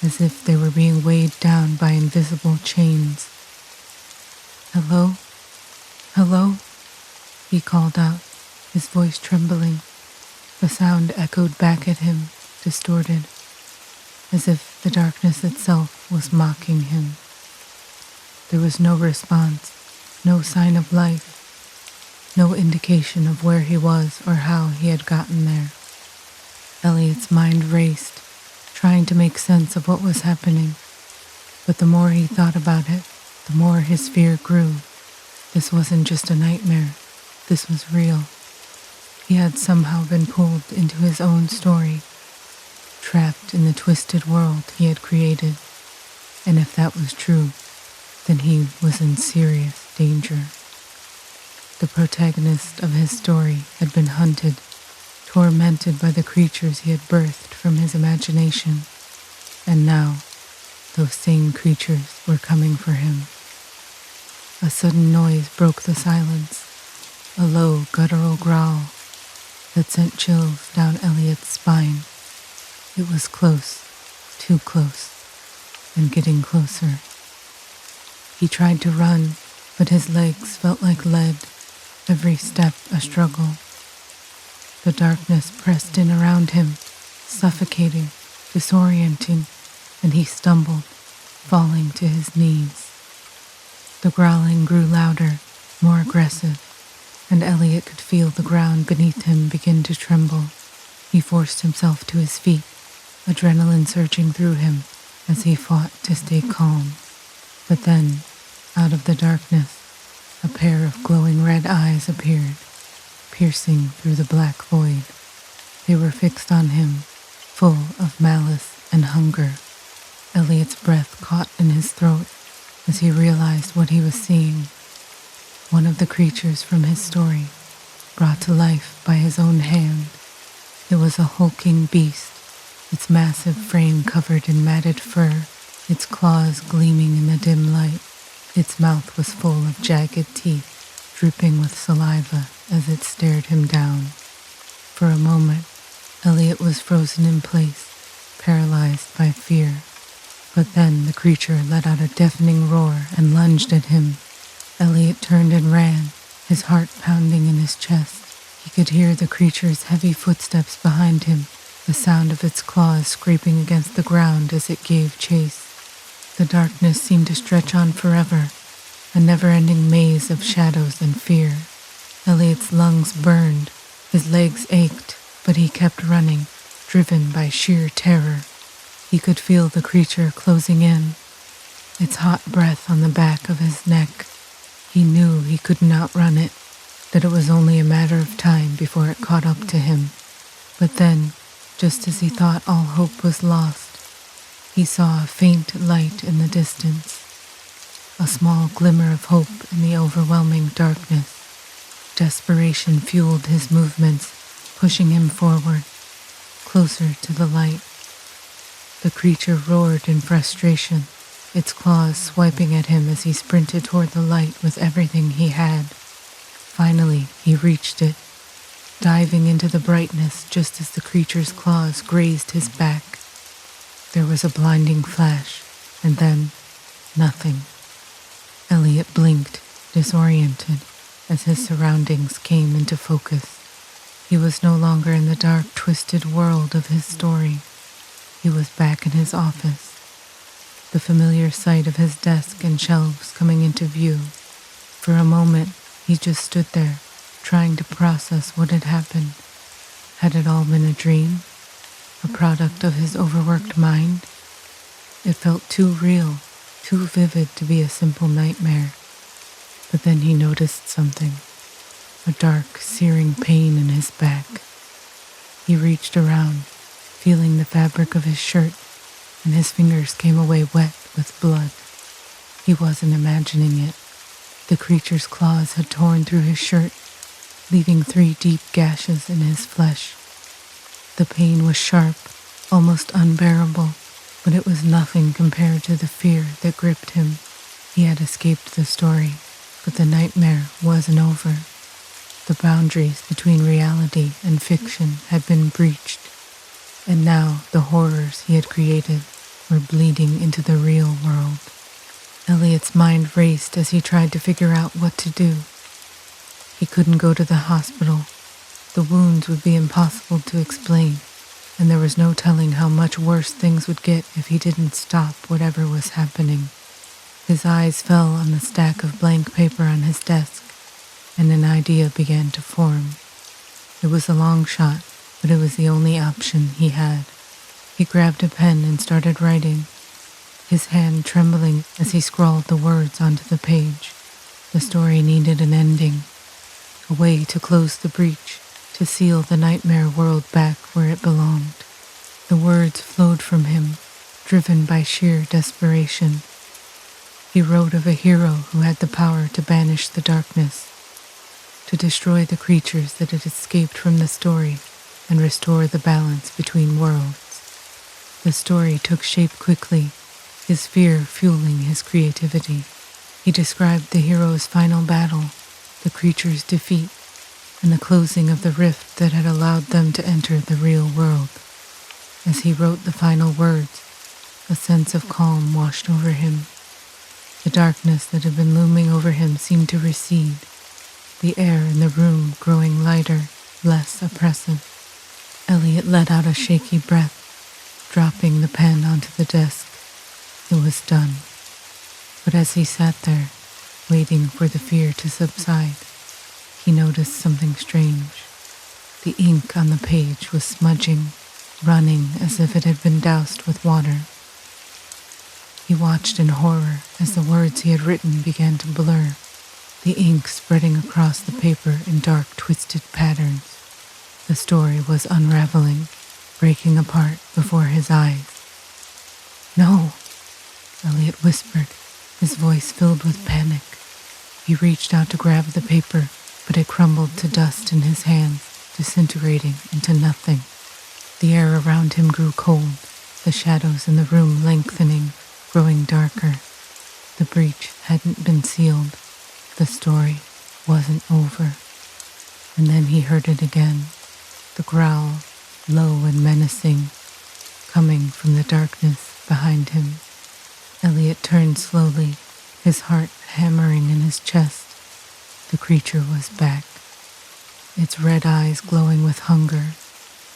as if they were being weighed down by invisible chains. "Hello? Hello?" he called out, his voice trembling. The sound echoed back at him, distorted, as if the darkness itself was mocking him. There was no response, no sign of life, no indication of where he was or how he had gotten there. Elliot's mind raced, trying to make sense of what was happening, but the more he thought about it, the more his fear grew. This wasn't just a nightmare, this was real. He had somehow been pulled into his own story, trapped in the twisted world he had created, and if that was true, then he was in serious danger. The protagonist of his story had been hunted, tormented by the creatures he had birthed from his imagination, and now those same creatures were coming for him. A sudden noise broke the silence, a low, guttural growl that sent chills down Elliot's spine. It was close, too close, and getting closer. He tried to run, but his legs felt like lead, every step a struggle. The darkness pressed in around him, suffocating, disorienting, and he stumbled, falling to his knees. The growling grew louder, more aggressive, and Elliot could feel the ground beneath him begin to tremble. He forced himself to his feet, adrenaline surging through him as he fought to stay calm. But then, out of the darkness, a pair of glowing red eyes appeared, piercing through the black void. They were fixed on him, full of malice and hunger. Elliot's breath caught in his throat as he realized what he was seeing. One of the creatures from his story, brought to life by his own hand. It was a hulking beast, its massive frame covered in matted fur, its claws gleaming in the dim light. Its mouth was full of jagged teeth, dripping with saliva as it stared him down. For a moment, Elliot was frozen in place, paralyzed by fear. But then the creature let out a deafening roar and lunged at him. Elliot turned and ran, his heart pounding in his chest. He could hear the creature's heavy footsteps behind him, the sound of its claws scraping against the ground as it gave chase. The darkness seemed to stretch on forever, a never-ending maze of shadows and fear. Elliot's lungs burned, his legs ached, but he kept running, driven by sheer terror. He could feel the creature closing in, its hot breath on the back of his neck. He knew he couldn't outrun it, that it was only a matter of time before it caught up to him. But then, just as he thought all hope was lost, he saw a faint light in the distance, a small glimmer of hope in the overwhelming darkness. Desperation fueled his movements, pushing him forward, closer to the light. The creature roared in frustration, its claws swiping at him as he sprinted toward the light with everything he had. Finally, he reached it, diving into the brightness just as the creature's claws grazed his back. There was a blinding flash, and then nothing. Elliot blinked, disoriented, as his surroundings came into focus. He was no longer in the dark, twisted world of his story. He was back in his office, the familiar sight of his desk and shelves coming into view. For a moment, he just stood there, trying to process what had happened. Had it all been a dream? A product of his overworked mind? It felt too real, too vivid to be a simple nightmare. But then he noticed something, a dark, searing pain in his back. He reached around, feeling the fabric of his shirt, and his fingers came away wet with blood. He wasn't imagining it. The creature's claws had torn through his shirt, leaving 3 deep gashes in his flesh. The pain was sharp, almost unbearable, but it was nothing compared to the fear that gripped him. He had escaped the story, but the nightmare wasn't over. The boundaries between reality and fiction had been breached, and now the horrors he had created were bleeding into the real world. Elliot's mind raced as he tried to figure out what to do. He couldn't go to the hospital. The wounds would be impossible to explain, and there was no telling how much worse things would get if he didn't stop whatever was happening. His eyes fell on the stack of blank paper on his desk, and an idea began to form. It was a long shot, but it was the only option he had. He grabbed a pen and started writing, his hand trembling as he scrawled the words onto the page. The story needed an ending, a way to close the breach, to seal the nightmare world back where it belonged. The words flowed from him, driven by sheer desperation. He wrote of a hero who had the power to banish the darkness, to destroy the creatures that had escaped from the story, and restore the balance between worlds. The story took shape quickly, his fear fueling his creativity. He described the hero's final battle, the creature's defeat, and the closing of the rift that had allowed them to enter the real world. As he wrote the final words, a sense of calm washed over him. The darkness that had been looming over him seemed to recede, the air in the room growing lighter, less oppressive. Elliot let out a shaky breath, dropping the pen onto the desk. It was done. But as he sat there, waiting for the fear to subside, he noticed something strange. The ink on the page was smudging, running as if it had been doused with water. He watched in horror as the words he had written began to blur, the ink spreading across the paper in dark, twisted patterns. The story was unraveling, breaking apart before his eyes. "No," Elliot whispered, his voice filled with panic. He reached out to grab the paper, but it crumbled to dust in his hands, disintegrating into nothing. The air around him grew cold, the shadows in the room lengthening, growing darker. The breach hadn't been sealed. The story wasn't over. And then he heard it again, the growl, low and menacing, coming from the darkness behind him. Elliot turned slowly, his heart hammering in his chest. The creature was back, its red eyes glowing with hunger,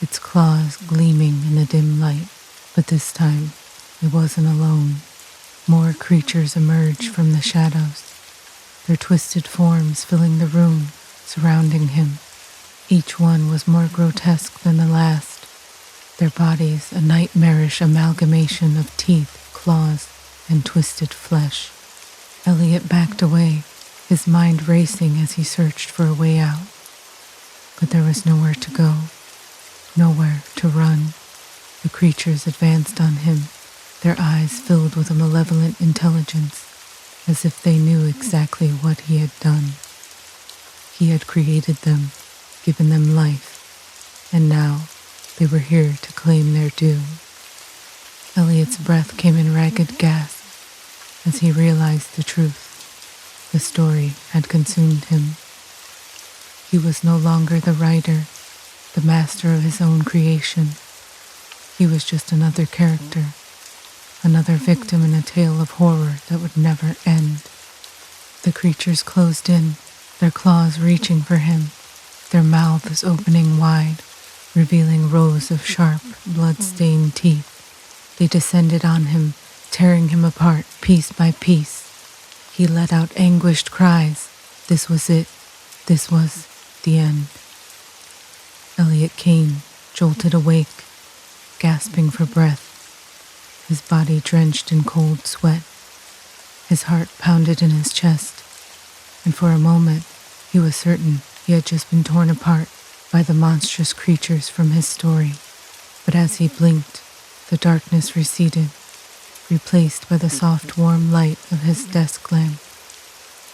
its claws gleaming in the dim light. But this time, it wasn't alone. More creatures emerged from the shadows, their twisted forms filling the room, surrounding him. Each one was more grotesque than the last, their bodies a nightmarish amalgamation of teeth, claws, and twisted flesh. Elliot backed away, his mind racing as he searched for a way out. But there was nowhere to go, nowhere to run. The creatures advanced on him, their eyes filled with a malevolent intelligence, as if they knew exactly what he had done. He had created them, given them life, and now they were here to claim their due. Elliot's breath came in ragged gasps as he realized the truth. The story had consumed him. He was no longer the writer, the master of his own creation. He was just another character, another victim in a tale of horror that would never end. The creatures closed in, their claws reaching for him, their mouths opening wide, revealing rows of sharp, blood-stained teeth. They descended on him, tearing him apart piece by piece. He let out anguished cries. This was it. This was the end. Elliot Kane jolted awake, gasping for breath, his body drenched in cold sweat. His heart pounded in his chest, and for a moment he was certain he had just been torn apart by the monstrous creatures from his story. But as he blinked, the darkness receded, replaced by the soft, warm light of his desk lamp.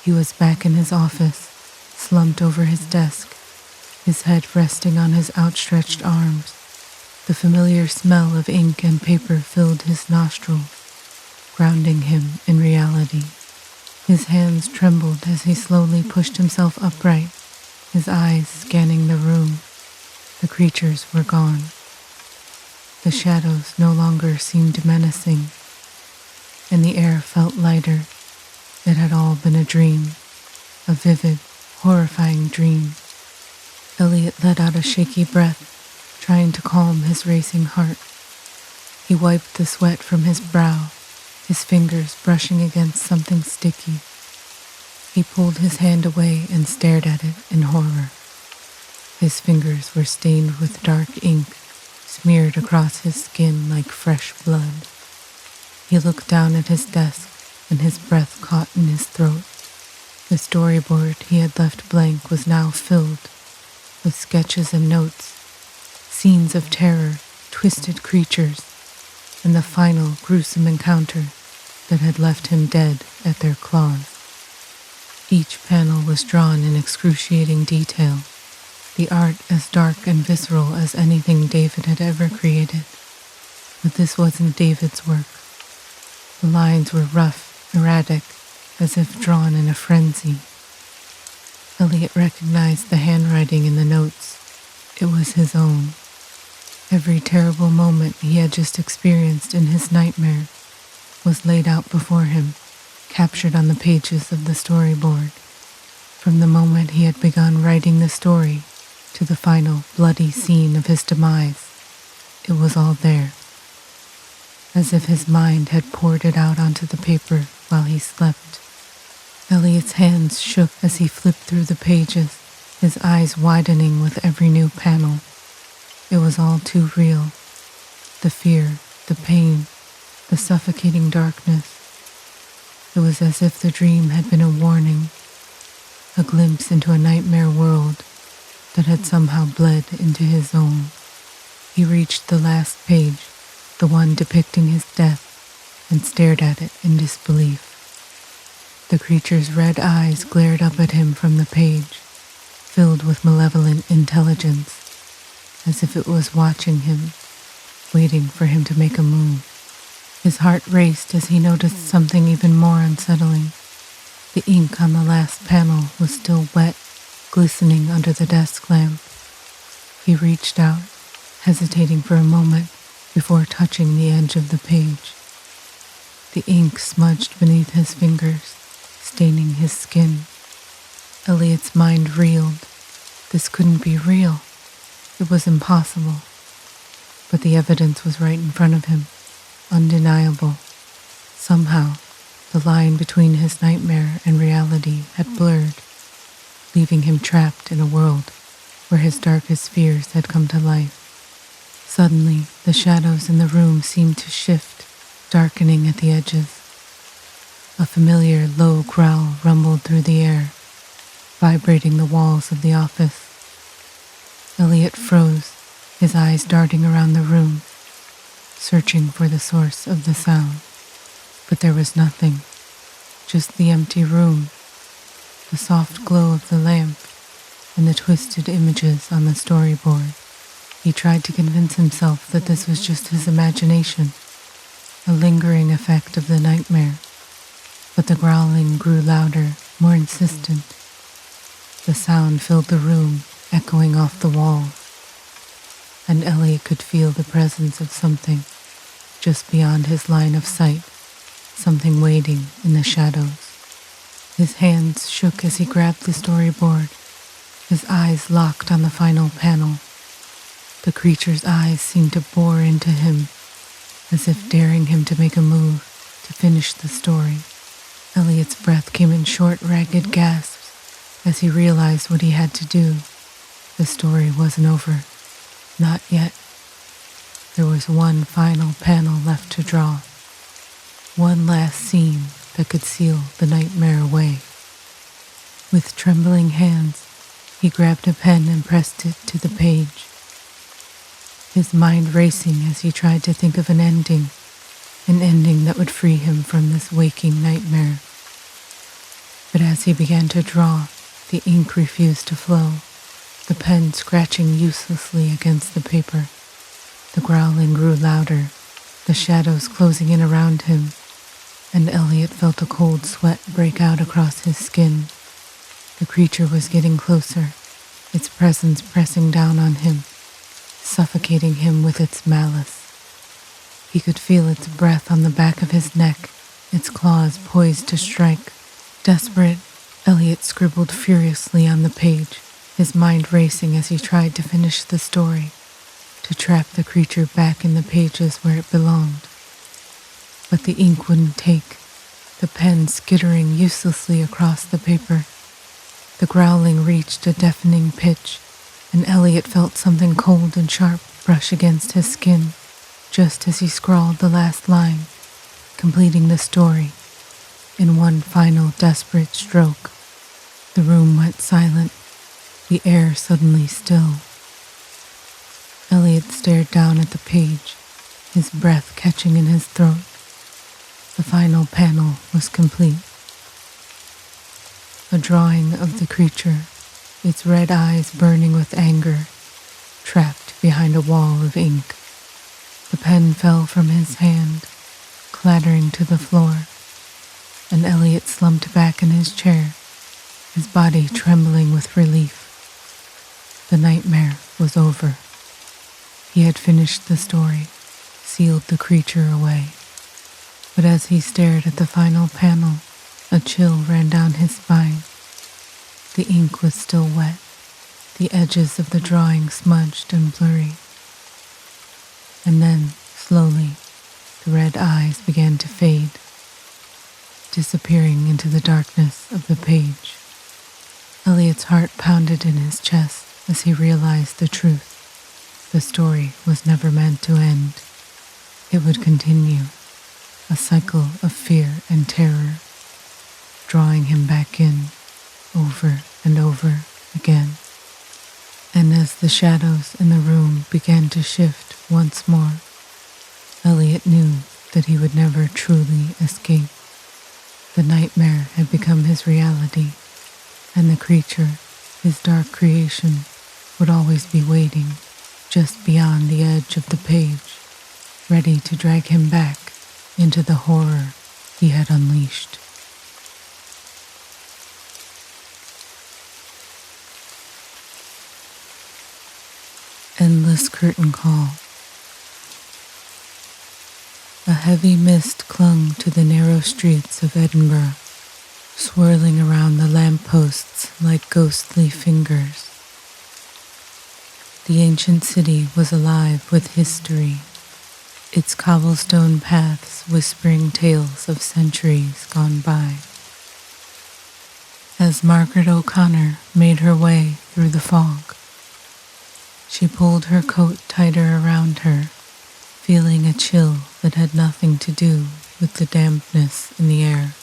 He was back in his office, slumped over his desk, his head resting on his outstretched arms. The familiar smell of ink and paper filled his nostrils, grounding him in reality. His hands trembled as he slowly pushed himself upright, his eyes scanning the room. The creatures were gone. The shadows no longer seemed menacing, and the air felt lighter. It had all been a dream, a vivid, horrifying dream. Elliot let out a shaky breath, trying to calm his racing heart. He wiped the sweat from his brow, his fingers brushing against something sticky. He pulled his hand away and stared at it in horror. His fingers were stained with dark ink, smeared across his skin like fresh blood. He looked down at his desk, and his breath caught in his throat. The storyboard he had left blank was now filled with sketches and notes, scenes of terror, twisted creatures, and the final gruesome encounter that had left him dead at their claws. Each panel was drawn in excruciating detail, the art as dark and visceral as anything David had ever created. But this wasn't David's work. The lines were rough, erratic, as if drawn in a frenzy. Elliot recognized the handwriting in the notes. It was his own. Every terrible moment he had just experienced in his nightmare was laid out before him, captured on the pages of the storyboard. From the moment he had begun writing the story to the final bloody scene of his demise, it was all there, as if his mind had poured it out onto the paper while he slept. Elliot's hands shook as he flipped through the pages, his eyes widening with every new panel. It was all too real. The fear, the pain, the suffocating darkness. It was as if the dream had been a warning, a glimpse into a nightmare world that had somehow bled into his own. He reached the last page, the one depicting his death, and stared at it in disbelief. The creature's red eyes glared up at him from the page, filled with malevolent intelligence, as if it was watching him, waiting for him to make a move. His heart raced as he noticed something even more unsettling. The ink on the last panel was still wet, glistening under the desk lamp. He reached out, hesitating for a moment before touching the edge of the page. The ink smudged beneath his fingers, staining his skin. Elliot's mind reeled. This couldn't be real. It was impossible. But the evidence was right in front of him, undeniable. Somehow, the line between his nightmare and reality had blurred, leaving him trapped in a world where his darkest fears had come to life. Suddenly, the shadows in the room seemed to shift, darkening at the edges. A familiar low growl rumbled through the air, vibrating the walls of the office. Elliot froze, his eyes darting around the room, searching for the source of the sound. But there was nothing, just the empty room, the soft glow of the lamp, and the twisted images on the storyboard. He tried to convince himself that this was just his imagination, a lingering effect of the nightmare. But the growling grew louder, more insistent. The sound filled the room, echoing off the walls, and Elliot could feel the presence of something just beyond his line of sight, something waiting in the shadows. His hands shook as he grabbed the storyboard, his eyes locked on the final panel. The creature's eyes seemed to bore into him, as if daring him to make a move to finish the story. Elliot's breath came in short, ragged gasps as he realized what he had to do. The story wasn't over. Not yet. There was one final panel left to draw. One last scene that could seal the nightmare away. With trembling hands, he grabbed a pen and pressed it to the page. His mind racing as he tried to think of an ending that would free him from this waking nightmare. But as he began to draw, the ink refused to flow, the pen scratching uselessly against the paper. The growling grew louder, the shadows closing in around him, and Elliot felt a cold sweat break out across his skin. The creature was getting closer, its presence pressing down on him, suffocating him with its malice. He could feel its breath on the back of his neck, its claws poised to strike. Desperate, Elliot scribbled furiously on the page, his mind racing as he tried to finish the story, to trap the creature back in the pages where it belonged. but the ink wouldn't take, the pen skittering uselessly across the paper. The growling reached a deafening pitch, and Elliot felt something cold and sharp brush against his skin, just as he scrawled the last line, completing the story. In one final desperate stroke, the room went silent, the air suddenly still. Elliot stared down at the page, his breath catching in his throat. The final panel was complete. A drawing of the creature, its red eyes burning with anger, trapped behind a wall of ink. The pen fell from his hand, clattering to the floor, and Elliot slumped back in his chair, his body trembling with relief. The nightmare was over. He had finished the story, sealed the creature away. But as he stared at the final panel, a chill ran down his spine. The ink was still wet, the edges of the drawing smudged and blurry. And then, slowly, the red eyes began to fade, disappearing into the darkness of the page. Elliot's heart pounded in his chest as he realized the truth. The story was never meant to end. It would continue, a cycle of fear and terror, drawing him back in, over and over again. And as the shadows in the room began to shift once more, Elliot knew that he would never truly escape. The nightmare had become his reality, and the creature, his dark creation, would always be waiting just beyond the edge of the page, ready to drag him back into the horror he had unleashed. Endless curtain call. A heavy mist clung to the narrow streets of Edinburgh, swirling around the lampposts like ghostly fingers. The ancient city was alive with history, its cobblestone paths whispering tales of centuries gone by. As Margaret O'Connor made her way through the fog, she pulled her coat tighter around her, feeling a chill that had nothing to do with the dampness in the air.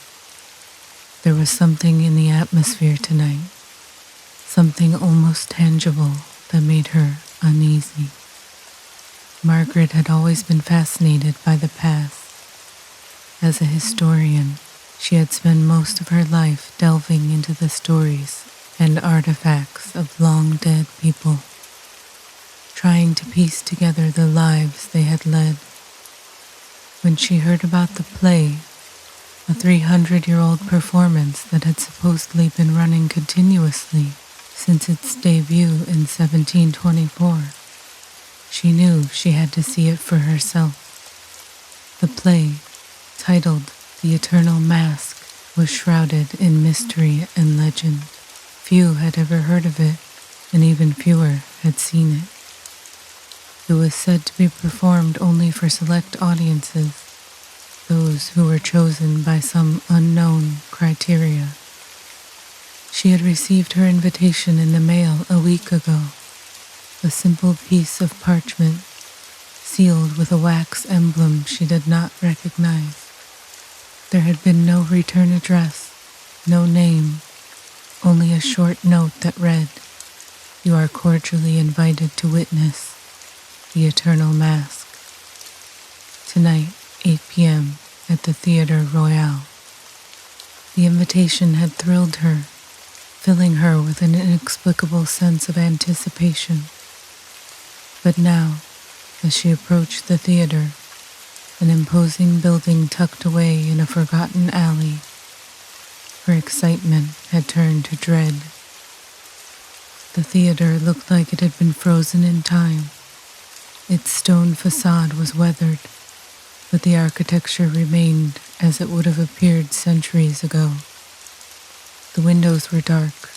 There was something in the atmosphere tonight, something almost tangible that made her uneasy. Margaret had always been fascinated by the past. As a historian, she had spent most of her life delving into the stories and artifacts of long-dead people, trying to piece together the lives they had led. When she heard about the play, a 300-year-old performance that had supposedly been running continuously since its debut in 1724, she knew she had to see it for herself. The play, titled The Eternal Mask, was shrouded in mystery and legend. Few had ever heard of it, and even fewer had seen it. It was said to be performed only for select audiences, those who were chosen by some unknown criteria. She had received her invitation in the mail a week ago, a simple piece of parchment, sealed with a wax emblem she did not recognize. There had been no return address, no name, only a short note that read, "You are cordially invited to witness the Eternal Mask. Tonight, 8 p.m. at the Theatre Royal." The invitation had thrilled her, filling her with an inexplicable sense of anticipation. But now, as she approached the theater, an imposing building tucked away in a forgotten alley, her excitement had turned to dread. The theater looked like it had been frozen in time. Its stone facade was weathered, but the architecture remained as it would have appeared centuries ago. The windows were dark,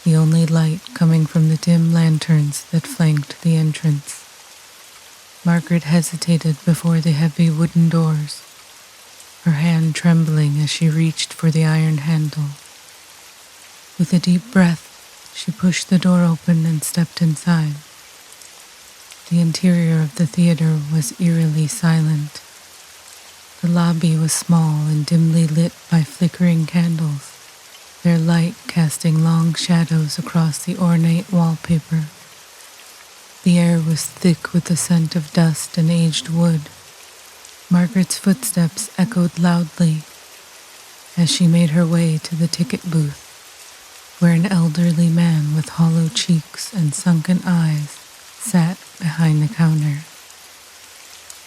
the only light coming from the dim lanterns that flanked the entrance. Margaret hesitated before the heavy wooden doors, her hand trembling as she reached for the iron handle. With a deep breath, she pushed the door open and stepped inside. The interior of the theater was eerily silent. The lobby was small and dimly lit by flickering candles, their light casting long shadows across the ornate wallpaper. The air was thick with the scent of dust and aged wood. Margaret's footsteps echoed loudly as she made her way to the ticket booth, where an elderly man with hollow cheeks and sunken eyes sat behind the counter.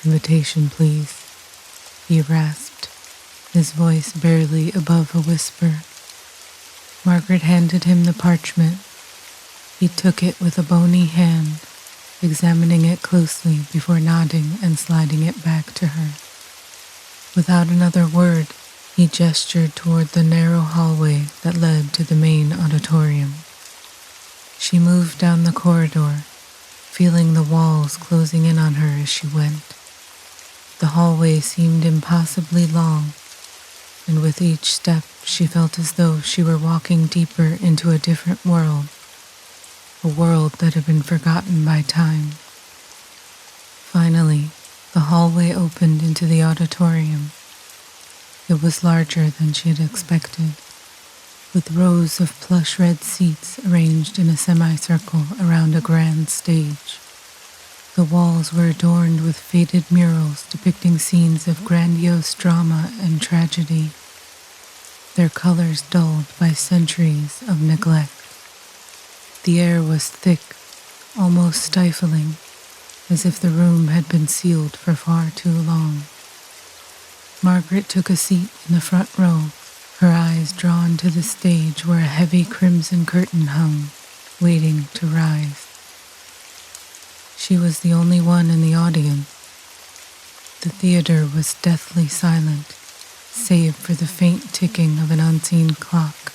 "Invitation, please," he rasped, his voice barely above a whisper. Margaret handed him the parchment. He took it with a bony hand, examining it closely before nodding and sliding it back to her. Without another word, he gestured toward the narrow hallway that led to the main auditorium. She moved down the corridor, feeling the walls closing in on her as she went. The hallway seemed impossibly long, and with each step she felt as though she were walking deeper into a different world, a world that had been forgotten by time. Finally, the hallway opened into the auditorium. It was larger than she had expected, with rows of plush red seats arranged in a semicircle around a grand stage. The walls were adorned with faded murals depicting scenes of grandiose drama and tragedy, their colors dulled by centuries of neglect. The air was thick, almost stifling, as if the room had been sealed for far too long. Margaret took a seat in the front row, her eyes drawn to the stage where a heavy crimson curtain hung, waiting to rise. She was the only one in the audience. The theater was deathly silent, save for the faint ticking of an unseen clock.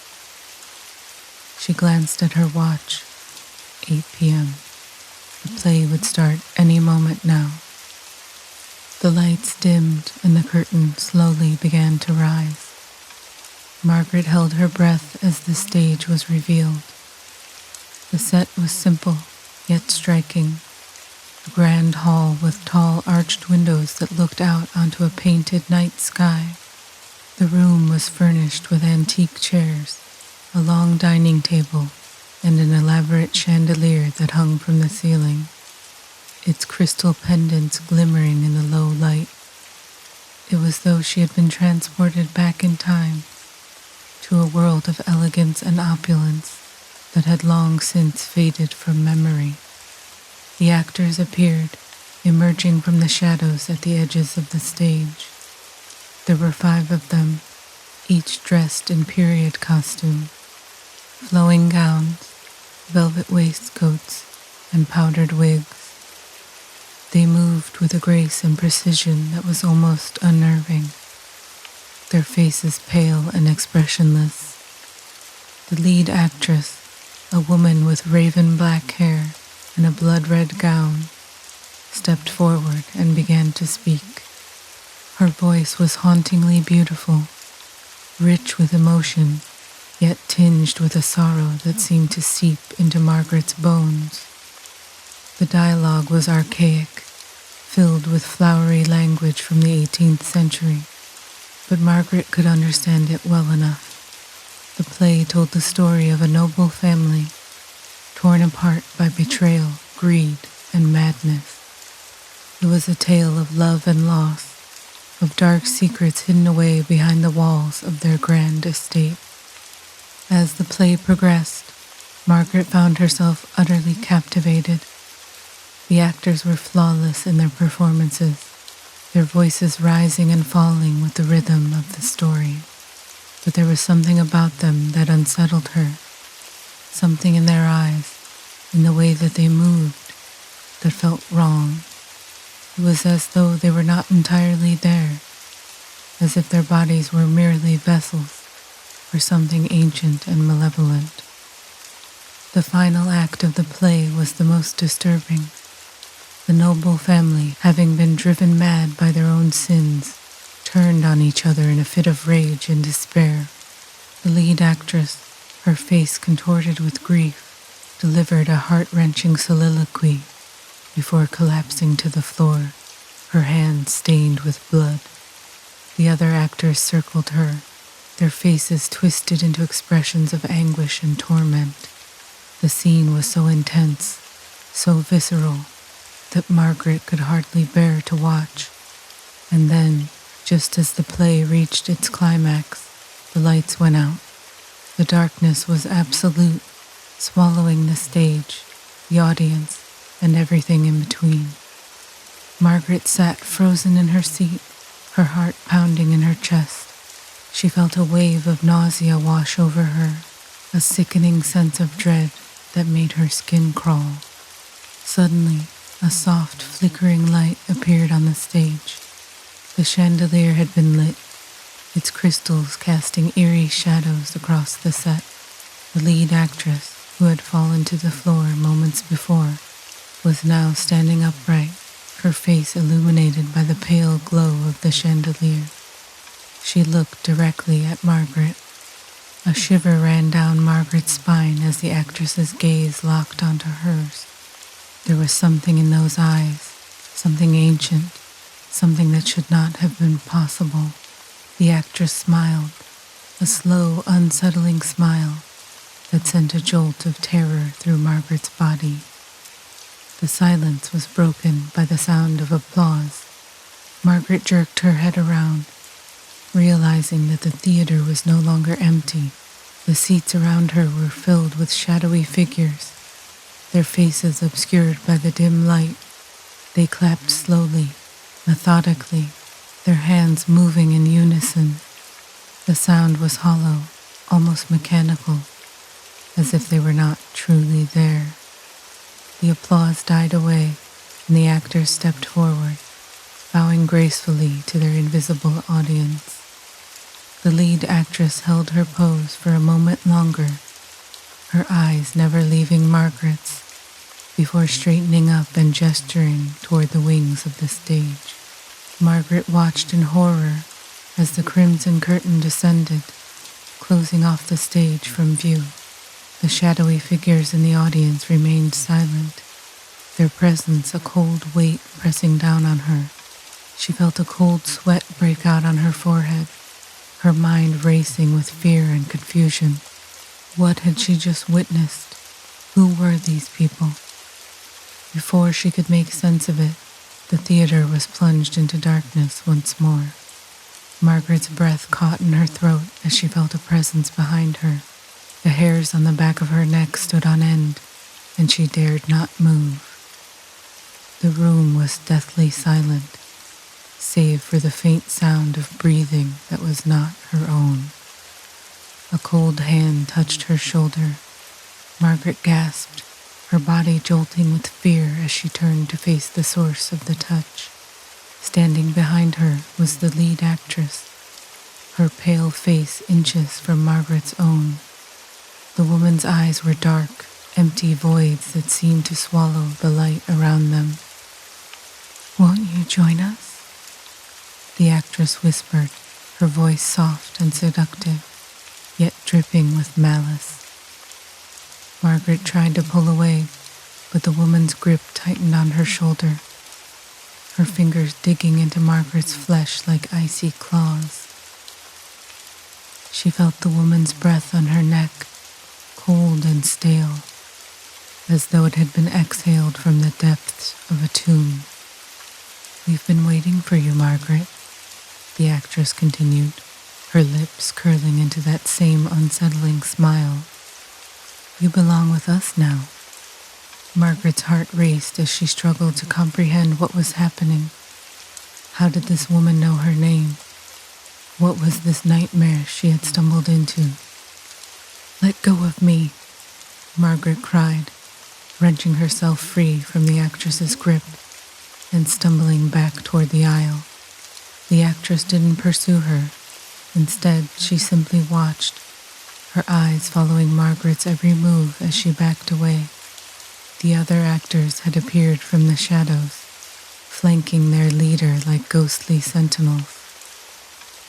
She glanced at her watch. 8 p.m. The play would start any moment now. The lights dimmed and the curtain slowly began to rise. Margaret held her breath as the stage was revealed. The set was simple, yet striking. A grand hall with tall arched windows that looked out onto a painted night sky. The room was furnished with antique chairs, a long dining table, and an elaborate chandelier that hung from the ceiling, its crystal pendants glimmering in the low light. It was as though she had been transported back in time to a world of elegance and opulence that had long since faded from memory. The actors appeared, emerging from the shadows at the edges of the stage. There were 5 of them, each dressed in period costume, flowing gowns, velvet waistcoats, and powdered wigs. They moved with a grace and precision that was almost unnerving, their faces pale and expressionless. The lead actress, a woman with raven black hair and a blood-red gown, stepped forward and began to speak. Her voice was hauntingly beautiful, rich with emotion, yet tinged with a sorrow that seemed to seep into Margaret's bones. The dialogue was archaic, filled with flowery language from the 18th century, but Margaret could understand it well enough. The play told the story of a noble family, torn apart by betrayal, greed, and madness. It was a tale of love and loss, of dark secrets hidden away behind the walls of their grand estate. As the play progressed, Margaret found herself utterly captivated. The actors were flawless in their performances, their voices rising and falling with the rhythm of the story. But there was something about them that unsettled her, something in their eyes, in the way that they moved, that felt wrong. It was as though they were not entirely there, as if their bodies were merely vessels for something ancient and malevolent. The final act of the play was the most disturbing. The noble family, having been driven mad by their own sins, turned on each other in a fit of rage and despair. The lead actress, her face contorted with grief, delivered a heart-wrenching soliloquy before collapsing to the floor, her hands stained with blood. The other actors circled her, their faces twisted into expressions of anguish and torment. The scene was so intense, so visceral, that Margaret could hardly bear to watch. And then, just as the play reached its climax, the lights went out. The darkness was absolute, swallowing the stage, the audience, and everything in between. Margaret sat frozen in her seat, her heart pounding in her chest. She felt a wave of nausea wash over her, a sickening sense of dread that made her skin crawl. Suddenly, a soft, flickering light appeared on the stage. The chandelier had been lit, its crystals casting eerie shadows across the set. The lead actress, who had fallen to the floor moments before, was now standing upright, her face illuminated by the pale glow of the chandelier. She looked directly at Margaret. A shiver ran down Margaret's spine as the actress's gaze locked onto hers. There was something in those eyes, something ancient, something that should not have been possible. The actress smiled, a slow, unsettling smile that sent a jolt of terror through Margaret's body. The silence was broken by the sound of applause. Margaret jerked her head around, realizing that the theater was no longer empty. The seats around her were filled with shadowy figures, their faces obscured by the dim light. They clapped slowly, methodically, their hands moving in unison. The sound was hollow, almost mechanical, as if they were not truly there. The applause died away, and the actors stepped forward, bowing gracefully to their invisible audience. The lead actress held her pose for a moment longer, her eyes never leaving Margaret's, before straightening up and gesturing toward the wings of the stage. Margaret watched in horror as the crimson curtain descended, closing off the stage from view. The shadowy figures in the audience remained silent, their presence a cold weight pressing down on her. She felt a cold sweat break out on her forehead, her mind racing with fear and confusion. What had she just witnessed? Who were these people? Before she could make sense of it, the theater was plunged into darkness once more. Margaret's breath caught in her throat as she felt a presence behind her. The hairs on the back of her neck stood on end, and she dared not move. The room was deathly silent, save for the faint sound of breathing that was not her own. A cold hand touched her shoulder. Margaret gasped, her body jolting with fear as she turned to face the source of the touch. Standing behind her was the lead actress, her pale face inches from Margaret's own. The woman's eyes were dark, empty voids that seemed to swallow the light around them. "Won't you join us?" the actress whispered, her voice soft and seductive, yet dripping with malice. Margaret tried to pull away, but the woman's grip tightened on her shoulder, her fingers digging into Margaret's flesh like icy claws. She felt the woman's breath on her neck, cold and stale, as though it had been exhaled from the depths of a tomb. "We've been waiting for you, Margaret," the actress continued, her lips curling into that same unsettling smile. "You belong with us now." Margaret's heart raced as she struggled to comprehend what was happening. How did this woman know her name? What was this nightmare she had stumbled into? "Let go of me," Margaret cried, wrenching herself free from the actress's grip and stumbling back toward the aisle. The actress didn't pursue her. Instead, she simply watched, her eyes following Margaret's every move as she backed away. The other actors had appeared from the shadows, flanking their leader like ghostly sentinels.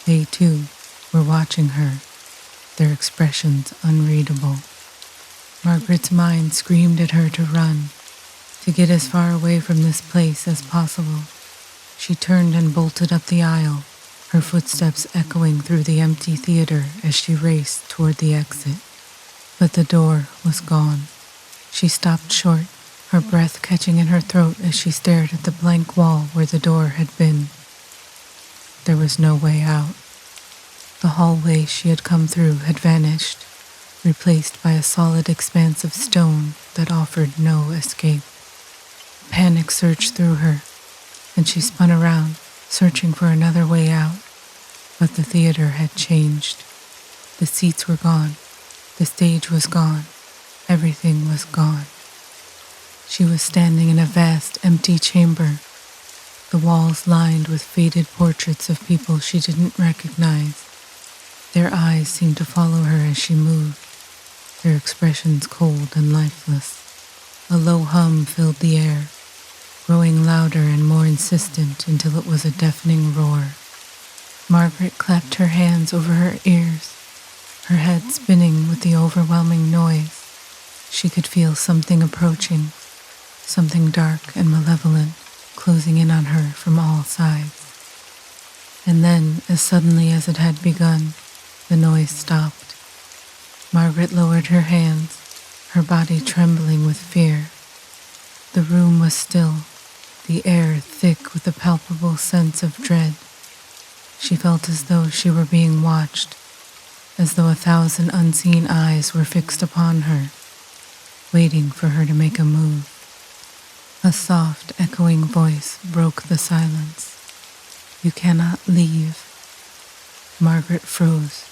They, too, were watching her, their expressions unreadable. Margaret's mind screamed at her to run, to get as far away from this place as possible. She turned and bolted up the aisle, her footsteps echoing through the empty theater as she raced toward the exit. But the door was gone. She stopped short, her breath catching in her throat as she stared at the blank wall where the door had been. There was no way out. The hallway she had come through had vanished, replaced by a solid expanse of stone that offered no escape. Panic surged through her, and she spun around, searching for another way out. But the theater had changed. The seats were gone. The stage was gone. Everything was gone. She was standing in a vast, empty chamber, the walls lined with faded portraits of people she didn't recognize. Their eyes seemed to follow her as she moved, their expressions cold and lifeless. A low hum filled the air, growing louder and more insistent until it was a deafening roar. Margaret clapped her hands over her ears, her head spinning with the overwhelming noise. She could feel something approaching, something dark and malevolent, closing in on her from all sides. And then, as suddenly as it had begun, the noise stopped. Margaret lowered her hands, her body trembling with fear. The room was still, the air thick with a palpable sense of dread. She felt as though she were being watched, as though 1,000 unseen eyes were fixed upon her, waiting for her to make a move. A soft, echoing voice broke the silence. "You cannot leave." Margaret froze,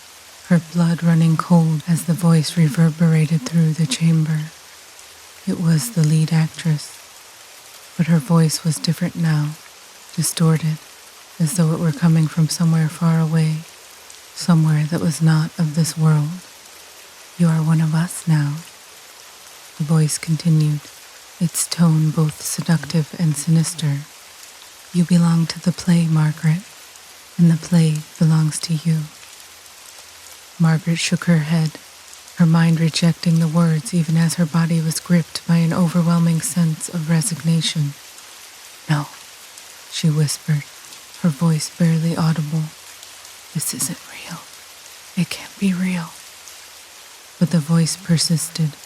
her blood running cold as the voice reverberated through the chamber. It was the lead actress, but her voice was different now, distorted, as though it were coming from somewhere far away, somewhere that was not of this world. "You are one of us now," the voice continued, its tone both seductive and sinister. "You belong to the play, Margaret, and the play belongs to you." Margaret shook her head, her mind rejecting the words even as her body was gripped by an overwhelming sense of resignation. "No," she whispered, her voice barely audible. "This isn't real. It can't be real." But the voice persisted,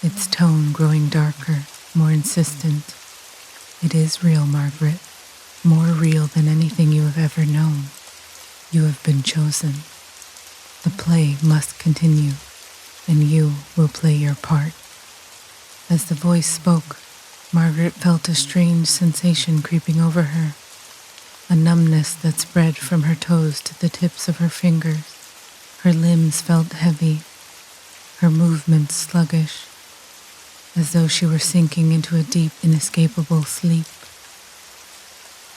its tone growing darker, more insistent. "It is real, Margaret, more real than anything you have ever known. You have been chosen. The play must continue, and you will play your part." As the voice spoke, Margaret felt a strange sensation creeping over her, a numbness that spread from her toes to the tips of her fingers. Her limbs felt heavy, her movements sluggish, as though she were sinking into a deep, inescapable sleep.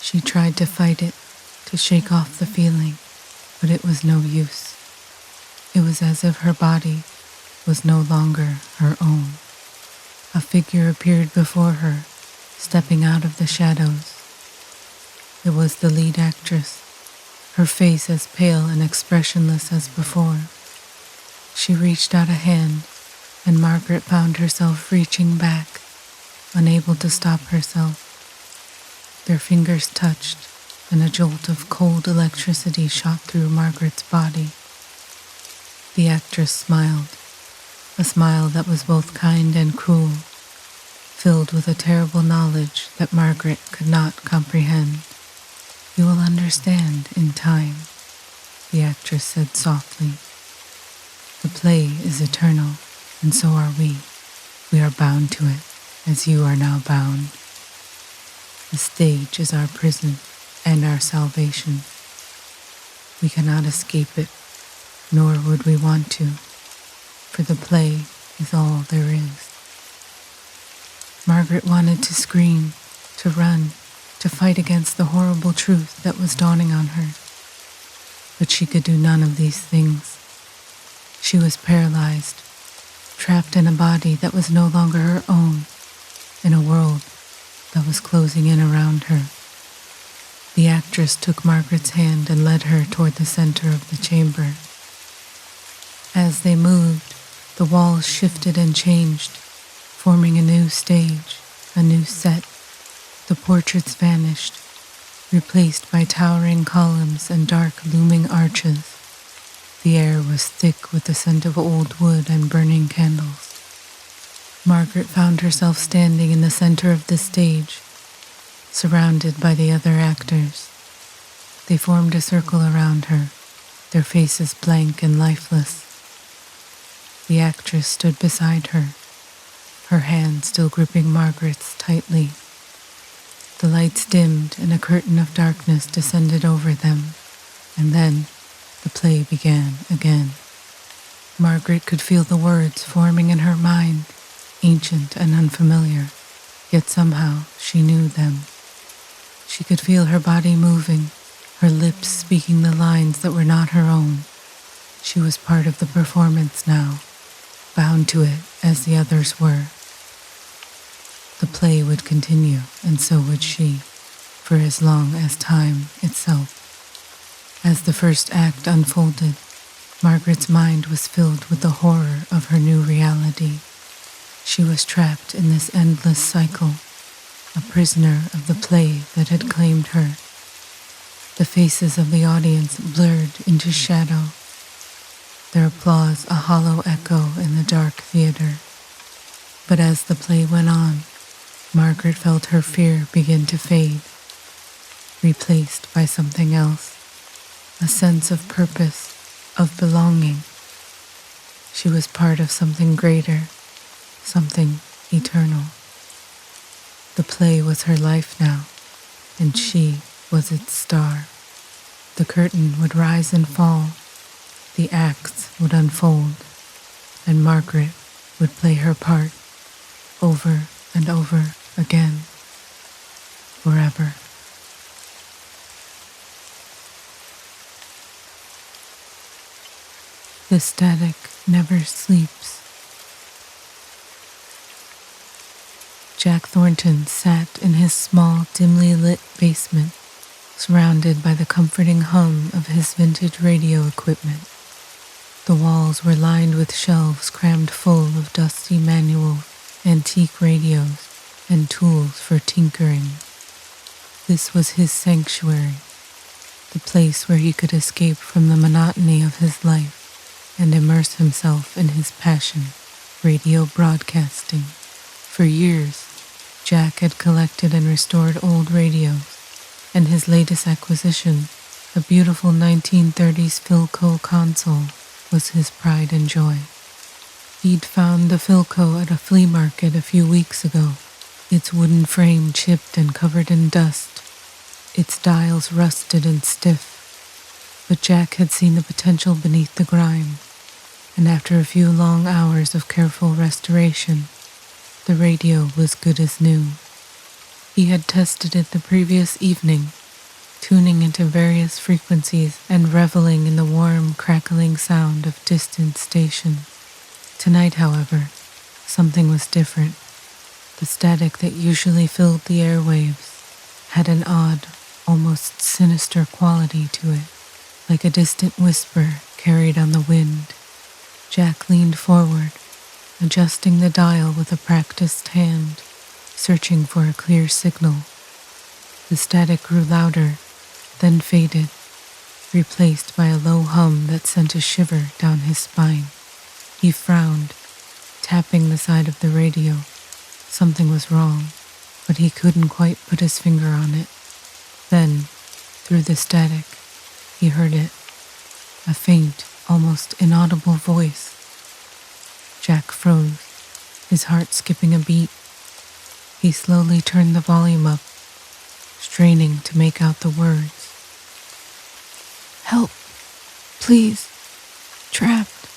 She tried to fight it, to shake off the feeling, but it was no use. It was as if her body was no longer her own. A figure appeared before her, stepping out of the shadows. It was the lead actress, her face as pale and expressionless as before. She reached out a hand, and Margaret found herself reaching back, unable to stop herself. Their fingers touched, and a jolt of cold electricity shot through Margaret's body. The actress smiled, a smile that was both kind and cruel, filled with a terrible knowledge that Margaret could not comprehend. "You will understand in time," the actress said softly. "The play is eternal, and so are we. We are bound to it, as you are now bound. The stage is our prison and our salvation. We cannot escape it, nor would we want to, for the play is all there is." Margaret wanted to scream, to run, to fight against the horrible truth that was dawning on her. But she could do none of these things. She was paralyzed, trapped in a body that was no longer her own, in a world that was closing in around her. The actress took Margaret's hand and led her toward the center of the chamber. As they moved, the walls shifted and changed, forming a new stage, a new set. The portraits vanished, replaced by towering columns and dark looming arches. The air was thick with the scent of old wood and burning candles. Margaret found herself standing in the center of the stage, surrounded by the other actors. They formed a circle around her, their faces blank and lifeless. The actress stood beside her, her hand still gripping Margaret's tightly. The lights dimmed and a curtain of darkness descended over them, and then the play began again. Margaret could feel the words forming in her mind, ancient and unfamiliar, yet somehow she knew them. She could feel her body moving, her lips speaking the lines that were not her own. She was part of the performance now, bound to it as the others were. The play would continue, and so would she, for as long as time itself. As the first act unfolded, Margaret's mind was filled with the horror of her new reality. She was trapped in this endless cycle, a prisoner of the play that had claimed her. The faces of the audience blurred into shadow, their applause a hollow echo in the dark theater. But as the play went on, Margaret felt her fear begin to fade, replaced by something else, a sense of purpose, of belonging. She was part of something greater, something eternal. The play was her life now, and she was its star. The curtain would rise and fall, the acts would unfold, and Margaret would play her part over and over again, forever. The static never sleeps. Jack Thornton sat in his small, dimly lit basement, surrounded by the comforting hum of his vintage radio equipment. The walls were lined with shelves crammed full of dusty manuals, antique radios, and tools for tinkering. This was his sanctuary, the place where he could escape from the monotony of his life and immerse himself in his passion, radio broadcasting. For years, Jack had collected and restored old radios, and his latest acquisition, a beautiful 1930s Philco console, was his pride and joy. He'd found the Philco at a flea market a few weeks ago, its wooden frame chipped and covered in dust, its dials rusted and stiff. But Jack had seen the potential beneath the grime, and after a few long hours of careful restoration, the radio was good as new. He had tested it the previous evening, tuning into various frequencies and reveling in the warm, crackling sound of distant stations. Tonight, however, something was different. The static that usually filled the airwaves had an odd, almost sinister quality to it, like a distant whisper carried on the wind. Jack leaned forward, adjusting the dial with a practiced hand, searching for a clear signal. The static grew louder, then faded, replaced by a low hum that sent a shiver down his spine. He frowned, tapping the side of the radio. Something was wrong, but he couldn't quite put his finger on it. Then, through the static, he heard it, a faint, almost inaudible voice. Jack froze, his heart skipping a beat. He slowly turned the volume up, straining to make out the words. "Help, please, trapped,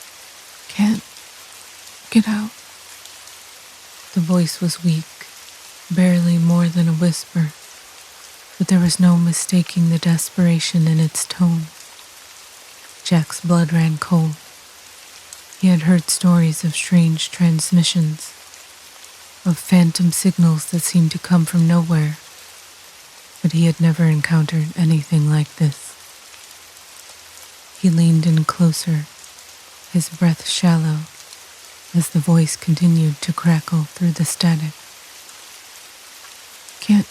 can't get out." The voice was weak, barely more than a whisper, but there was no mistaking the desperation in its tone. Jack's blood ran cold. He had heard stories of strange transmissions, of phantom signals that seemed to come from nowhere. but he had never encountered anything like this. He leaned in closer, his breath shallow, as the voice continued to crackle through the static. "Can't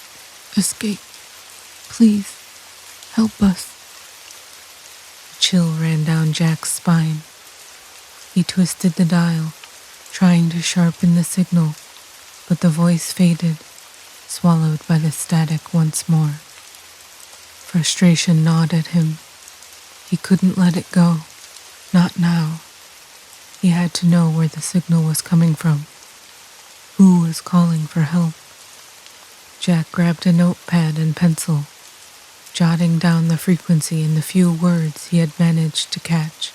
escape. Please, help us." A chill ran down Jack's spine. He twisted the dial, trying to sharpen the signal, but the voice faded, swallowed by the static once more. Frustration gnawed at him. He couldn't let it go. Not now. He had to know where the signal was coming from. Who was calling for help? Jack grabbed a notepad and pencil, jotting down the frequency and the few words he had managed to catch.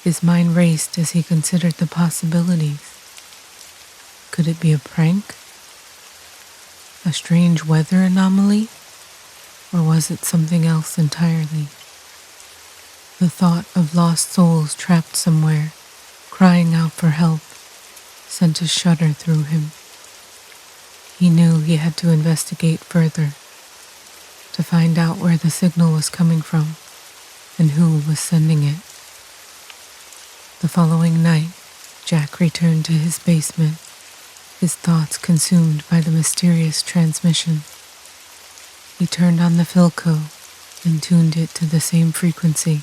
His mind raced as he considered the possibilities. Could it be a prank? A strange weather anomaly? Or was it something else entirely? The thought of lost souls trapped somewhere, crying out for help, sent a shudder through him. He knew he had to investigate further, to find out where the signal was coming from and who was sending it. The following night, Jack returned to his basement, his thoughts consumed by the mysterious transmission. He turned on the Philco and tuned it to the same frequency,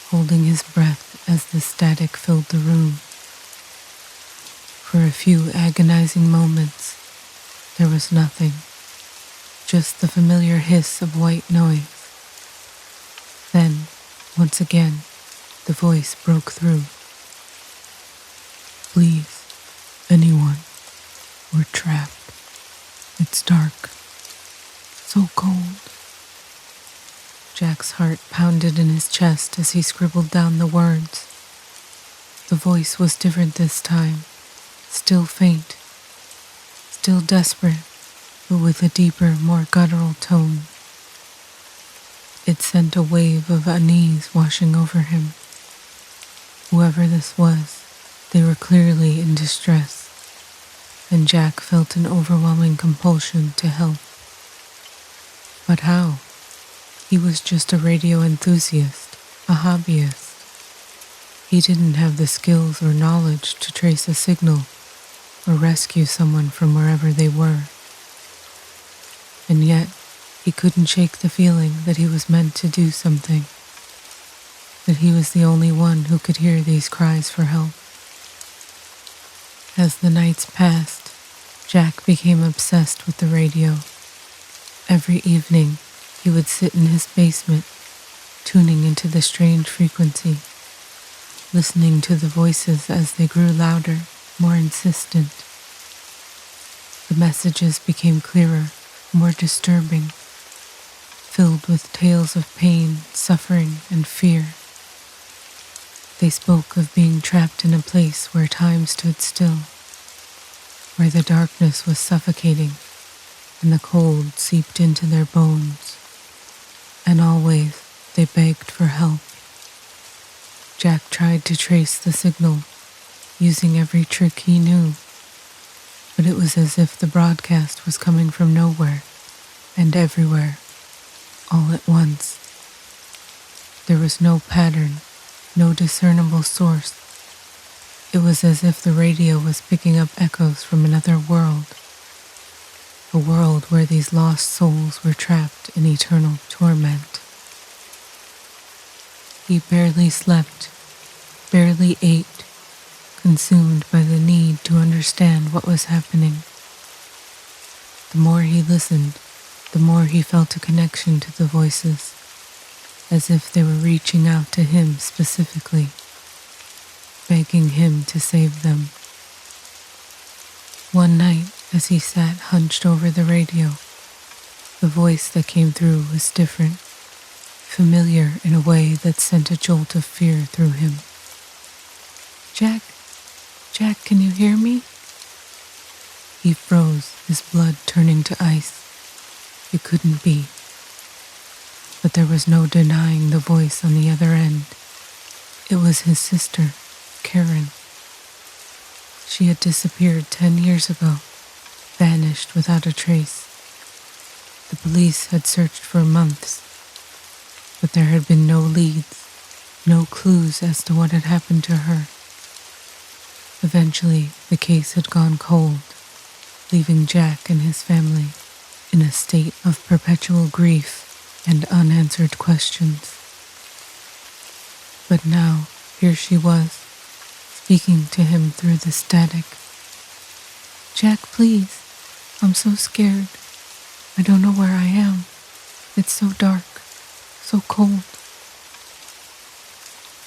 holding his breath as the static filled the room. For a few agonizing moments, there was nothing, just the familiar hiss of white noise. Then, once again, the voice broke through. "Please, anyone, we're trapped. It's dark. So cold." Jack's heart pounded in his chest as he scribbled down the words. The voice was different this time, still faint, still desperate, but with a deeper, more guttural tone. It sent a wave of unease washing over him. Whoever this was, they were clearly in distress, and Jack felt an overwhelming compulsion to help. But how? He was just a radio enthusiast, a hobbyist. He didn't have the skills or knowledge to trace a signal or rescue someone from wherever they were. And yet, he couldn't shake the feeling that he was meant to do something, that he was the only one who could hear these cries for help. As the nights passed, Jack became obsessed with the radio. Every evening, he would sit in his basement, tuning into the strange frequency, listening to the voices as they grew louder, more insistent. The messages became clearer, more disturbing, filled with tales of pain, suffering, and fear. They spoke of being trapped in a place where time stood still, where the darkness was suffocating and the cold seeped into their bones. And always they begged for help. Jack tried to trace the signal, using every trick he knew, but it was as if the broadcast was coming from nowhere and everywhere, all at once. There was no pattern, no discernible source. It was as if the radio was picking up echoes from another world, a world where these lost souls were trapped in eternal torment. He barely slept, barely ate, consumed by the need to understand what was happening. The more he listened, the more he felt a connection to the voices, as if they were reaching out to him specifically, begging him to save them. One night, as he sat hunched over the radio, the voice that came through was different, familiar in a way that sent a jolt of fear through him. Jack, can you hear me?" He froze, his blood turning to ice. It couldn't be. But there was no denying the voice on the other end. It was his sister, Karen. She had disappeared 10 years ago, vanished without a trace. The police had searched for months, but there had been no leads, no clues as to what had happened to her. Eventually, the case had gone cold, leaving Jack and his family in a state of perpetual grief and unanswered questions. But now, here she was, speaking to him through the static. "Jack, please. I'm so scared. I don't know where I am. It's so dark, so cold."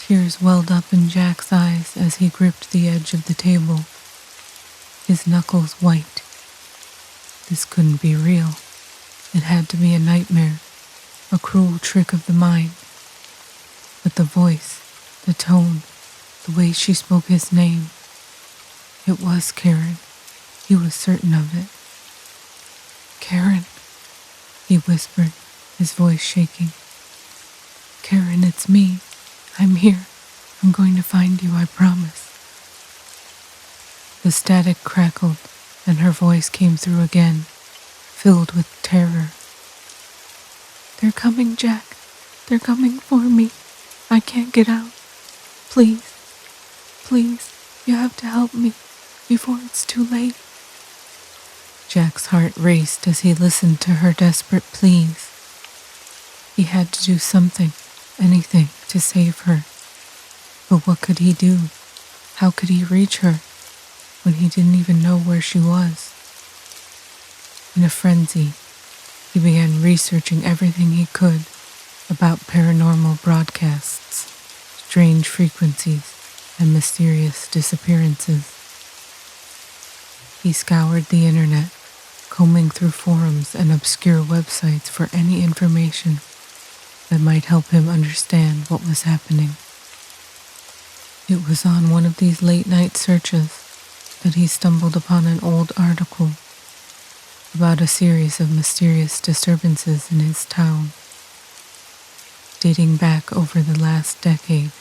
Tears welled up in Jack's eyes as he gripped the edge of the table, his knuckles white. This couldn't be real. It had to be a nightmare, a cruel trick of the mind. But the voice, the tone, the way she spoke his name, it was Karen. He was certain of it. "Karen," he whispered, his voice shaking. "Karen, it's me. I'm here. I'm going to find you, I promise." The static crackled, and her voice came through again, filled with terror. "They're coming, Jack. They're coming for me. I can't get out. Please, please, you have to help me before it's too late." Jack's heart raced as he listened to her desperate pleas. He had to do something, anything, to save her. But what could he do? How could he reach her when he didn't even know where she was? In a frenzy, he began researching everything he could about paranormal broadcasts, strange frequencies, and mysterious disappearances. He scoured the internet, combing through forums and obscure websites for any information that might help him understand what was happening. It was on one of these late-night searches that he stumbled upon an old article about a series of mysterious disturbances in his town, dating back over the last decade.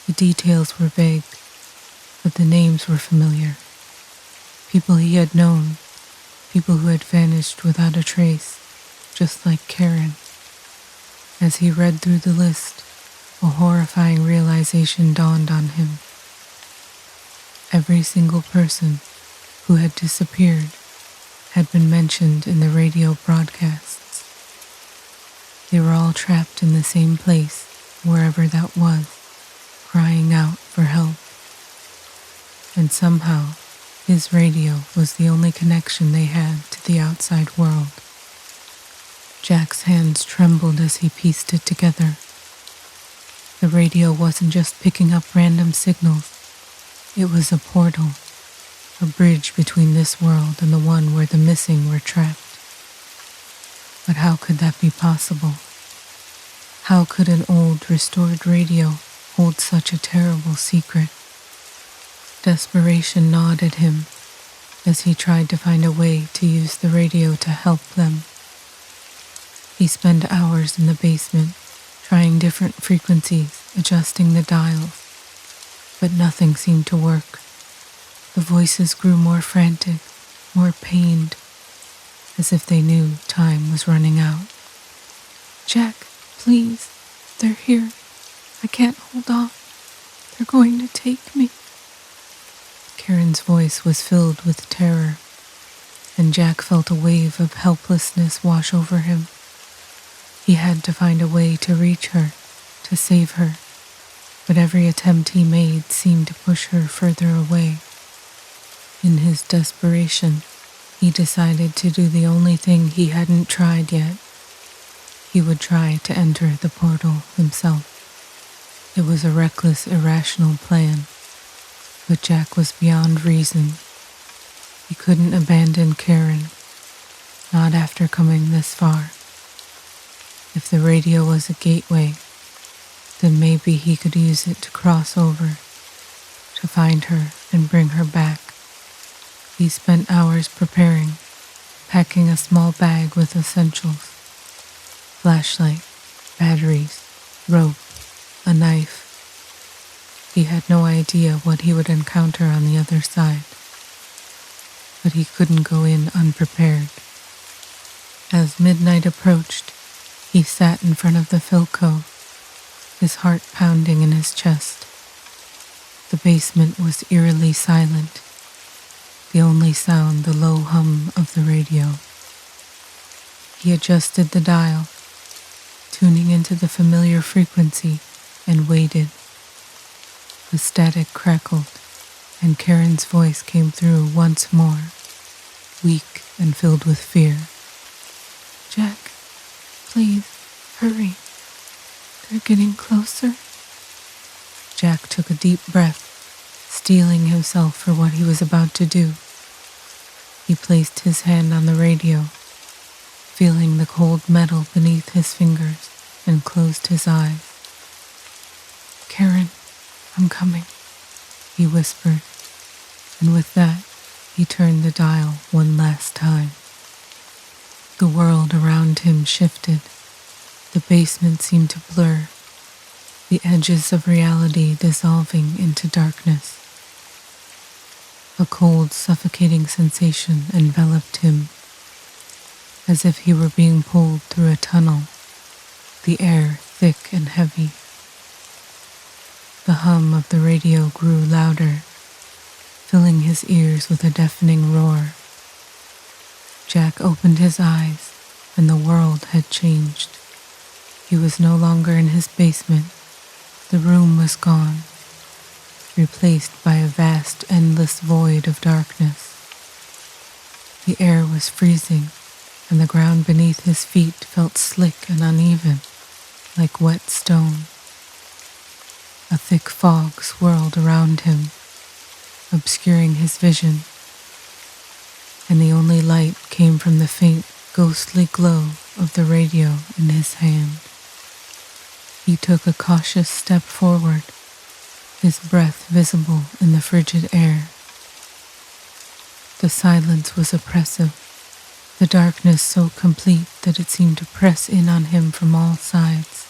The details were vague, but the names were familiar. People he had known, people who had vanished without a trace, just like Karen. As he read through the list, a horrifying realization dawned on him. Every single person who had disappeared had been mentioned in the radio broadcasts. They were all trapped in the same place, wherever that was, crying out for help. And somehow, his radio was the only connection they had to the outside world. Jack's hands trembled as he pieced it together. The radio wasn't just picking up random signals. It was a portal, a bridge between this world and the one where the missing were trapped. But how could that be possible? How could an old, restored radio hold such a terrible secret? Desperation gnawed at him as he tried to find a way to use the radio to help them. He spent hours in the basement, trying different frequencies, adjusting the dials, but nothing seemed to work. The voices grew more frantic, more pained, as if they knew time was running out. "Jack, please, they're here. I can't hold on. They're going to take me." Karen's voice was filled with terror, and Jack felt a wave of helplessness wash over him. He had to find a way to reach her, to save her, but every attempt he made seemed to push her further away. In his desperation, he decided to do the only thing he hadn't tried yet. He would try to enter the portal himself. It was a reckless, irrational plan, but Jack was beyond reason. He couldn't abandon Karen, not after coming this far. If the radio was a gateway, then maybe he could use it to cross over, to find her and bring her back. He spent hours preparing, packing a small bag with essentials: flashlight, batteries, rope, a knife. He had no idea what he would encounter on the other side, but he couldn't go in unprepared. As midnight approached, he sat in front of the Philco, his heart pounding in his chest. The basement was eerily silent, the only sound the low hum of the radio. He adjusted the dial, tuning into the familiar frequency, and waited. The static crackled, and Karen's voice came through once more, weak and filled with fear. "Jack, please, hurry. They're getting closer." Jack took a deep breath, steeling himself for what he was about to do. He placed his hand on the radio, feeling the cold metal beneath his fingers, and closed his eyes. "Karen, I'm coming," he whispered, and with that, he turned the dial one last time. The world around him shifted. The basement seemed to blur, the edges of reality dissolving into darkness. A cold, suffocating sensation enveloped him, as if he were being pulled through a tunnel, the air thick and heavy. The hum of the radio grew louder, filling his ears with a deafening roar. Jack opened his eyes, and the world had changed. He was no longer in his basement. The room was gone, replaced by a vast, endless void of darkness. The air was freezing, and the ground beneath his feet felt slick and uneven, like wet stone. A thick fog swirled around him, obscuring his vision, and the only light came from the faint, ghostly glow of the radio in his hand. He took a cautious step forward, his breath visible in the frigid air. The silence was oppressive, the darkness so complete that it seemed to press in on him from all sides.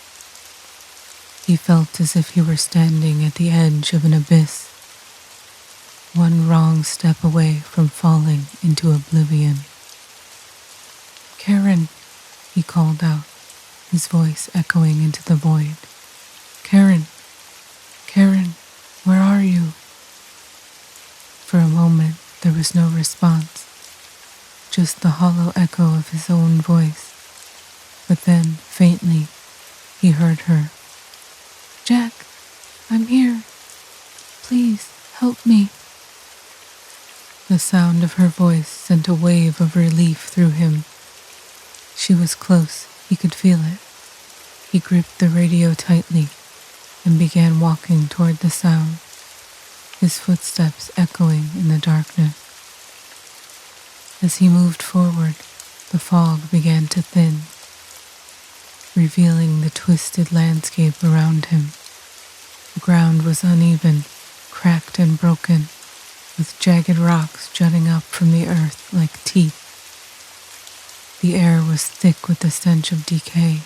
He felt as if he were standing at the edge of an abyss, one wrong step away from falling into oblivion. "Karen," he called out, his voice echoing into the void. "Karen, Karen, where are you?" For a moment there was no response, just the hollow echo of his own voice. But then, faintly, he heard her. "Jack, I'm here. Please, help me." The sound of her voice sent a wave of relief through him. She was close, he could feel it. He gripped the radio tightly and began walking toward the sound, his footsteps echoing in the darkness. As he moved forward, the fog began to thin, revealing the twisted landscape around him. The ground was uneven, cracked and broken, with jagged rocks jutting up from the earth like teeth. The air was thick with the stench of decay,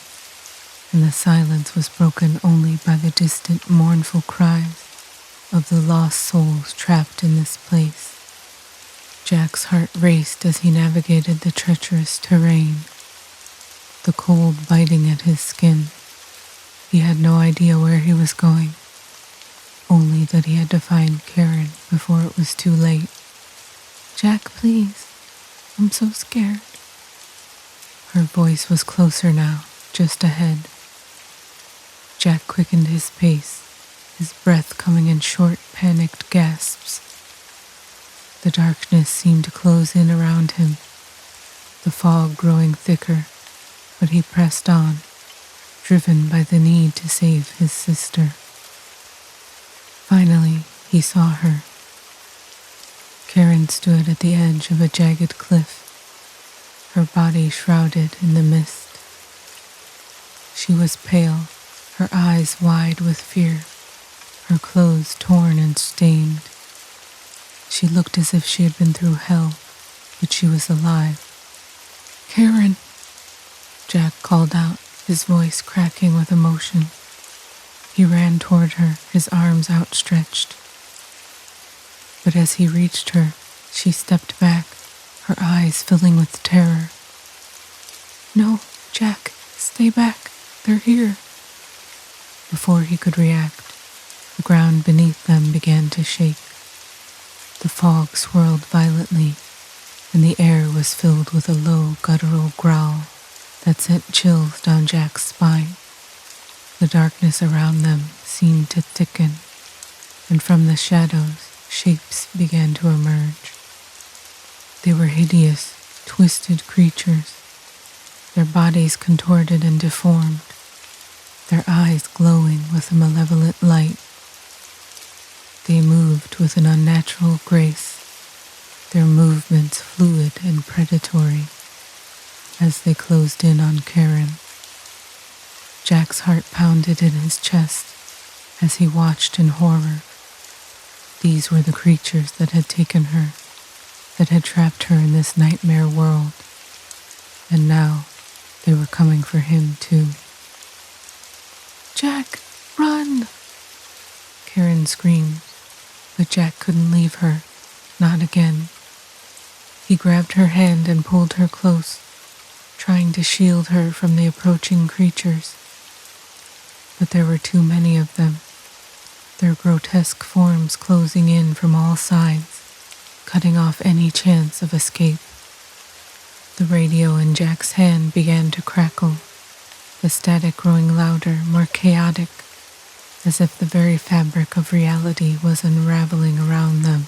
and the silence was broken only by the distant, mournful cries of the lost souls trapped in this place. Jack's heart raced as he navigated the treacherous terrain, the cold biting at his skin. He had no idea where he was going, only that he had to find Karen before it was too late. "Jack, please, I'm so scared." Her voice was closer now, just ahead. Jack quickened his pace, his breath coming in short, panicked gasps. The darkness seemed to close in around him, the fog growing thicker, but he pressed on, driven by the need to save his sister. Finally, he saw her. Karen stood at the edge of a jagged cliff, her body shrouded in the mist. She was pale, her eyes wide with fear, her clothes torn and stained. She looked as if she had been through hell, but she was alive. "Karen!" Jack called out, his voice cracking with emotion. He ran toward her, his arms outstretched. But as he reached her, she stepped back, her eyes filling with terror. No, Jack, stay back. They're here. Before he could react, the ground beneath them began to shake. The fog swirled violently, and the air was filled with a low, guttural growl that sent chills down Jack's spine. The darkness around them seemed to thicken, and from the shadows, shapes began to emerge. They were hideous, twisted creatures, their bodies contorted and deformed, their eyes glowing with a malevolent light. They moved with an unnatural grace, their movements fluid and predatory as they closed in on Karen. Jack's heart pounded in his chest as he watched in horror. These were the creatures that had taken her, that had trapped her in this nightmare world, and now they were coming for him too. Jack, run! Karen screamed, but Jack couldn't leave her, not again. He grabbed her hand and pulled her close, trying to shield her from the approaching creatures. But there were too many of them, their grotesque forms closing in from all sides, cutting off any chance of escape. The radio in Jack's hand began to crackle, the static growing louder, more chaotic, as if the very fabric of reality was unraveling around them.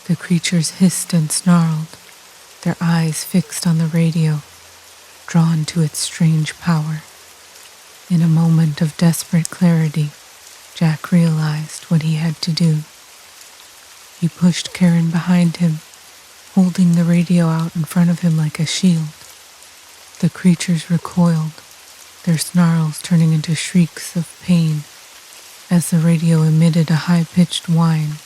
The creatures hissed and snarled, their eyes fixed on the radio, drawn to its strange power. In a moment of desperate clarity, Jack realized what he had to do. He pushed Karen behind him, holding the radio out in front of him like a shield. The creatures recoiled, their snarls turning into shrieks of pain as the radio emitted a high-pitched whine,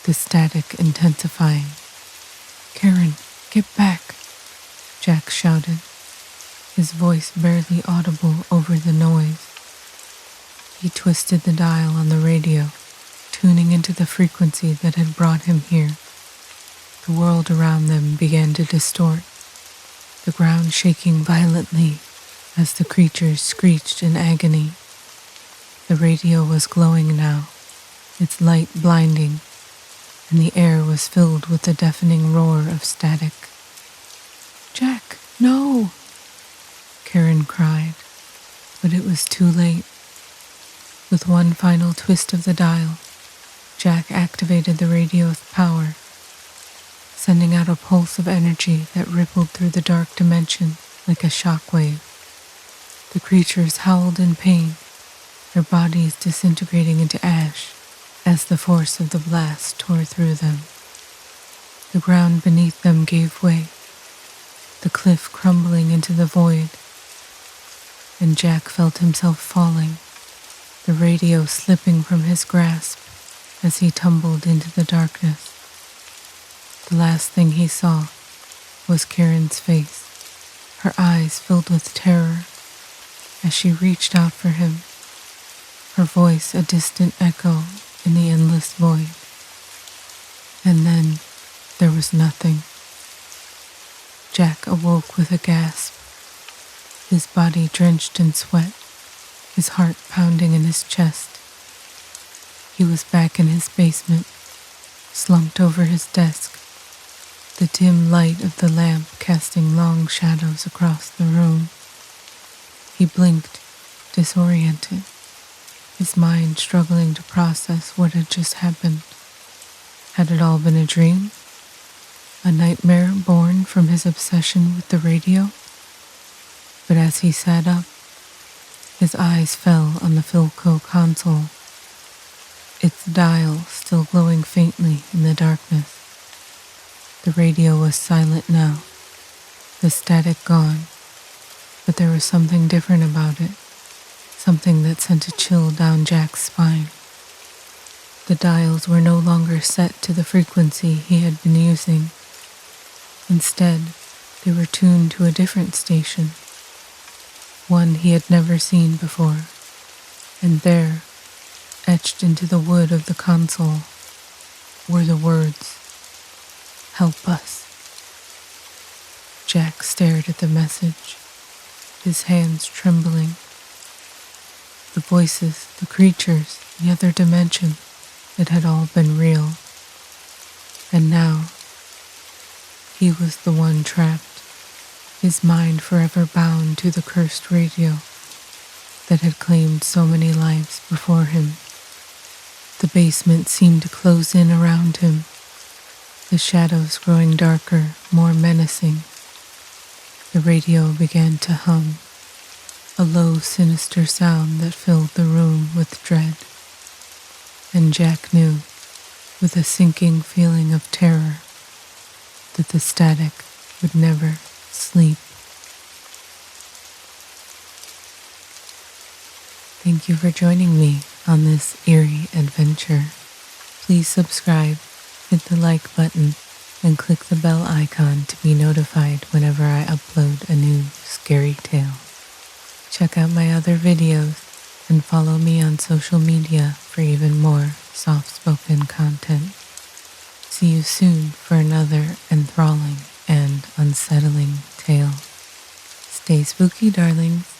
the static intensifying. Karen, get back, Jack shouted, his voice barely audible over the noise. He twisted the dial on the radio, tuning into the frequency that had brought him here. The world around them began to distort, the ground shaking violently as the creatures screeched in agony. The radio was glowing now, its light blinding, and the air was filled with the deafening roar of static. Jack, no! Karen cried, but it was too late. With one final twist of the dial, Jack activated the radio's power, sending out a pulse of energy that rippled through the dark dimension like a shockwave. The creatures howled in pain, their bodies disintegrating into ash as the force of the blast tore through them. The ground beneath them gave way, the cliff crumbling into the void, and Jack felt himself falling, the radio slipping from his grasp as he tumbled into the darkness. The last thing he saw was Karen's face, her eyes filled with terror as she reached out for him, her voice a distant echo in the endless void. And then there was nothing. Jack awoke with a gasp, his body drenched in sweat, his heart pounding in his chest. He was back in his basement, slumped over his desk, the dim light of the lamp casting long shadows across the room. He blinked, disoriented, his mind struggling to process what had just happened. Had it all been a dream? A nightmare born from his obsession with the radio? But as he sat up, his eyes fell on the Philco console, its dial still glowing faintly in the darkness. The radio was silent now, the static gone, but there was something different about it, something that sent a chill down Jack's spine. The dials were no longer set to the frequency he had been using. Instead, they were tuned to a different station, one he had never seen before, and there, etched into the wood of the console, were the words, "Help us." Jack stared at the message, his hands trembling. The voices, the creatures, the other dimension, it had all been real. And now, he was the one trapped, his mind forever bound to the cursed radio that had claimed so many lives before him. The basement seemed to close in around him, the shadows growing darker, more menacing. The radio began to hum, a low, sinister sound that filled the room with dread. And Jack knew, with a sinking feeling of terror, that the static would never sleep. Thank you for joining me on this eerie adventure. Please subscribe, hit the like button, and click the bell icon to be notified whenever I upload a new scary tale. Check out my other videos and follow me on social media for even more soft-spoken content. See you soon for another enthralling and unsettling tale. Stay spooky, darlings.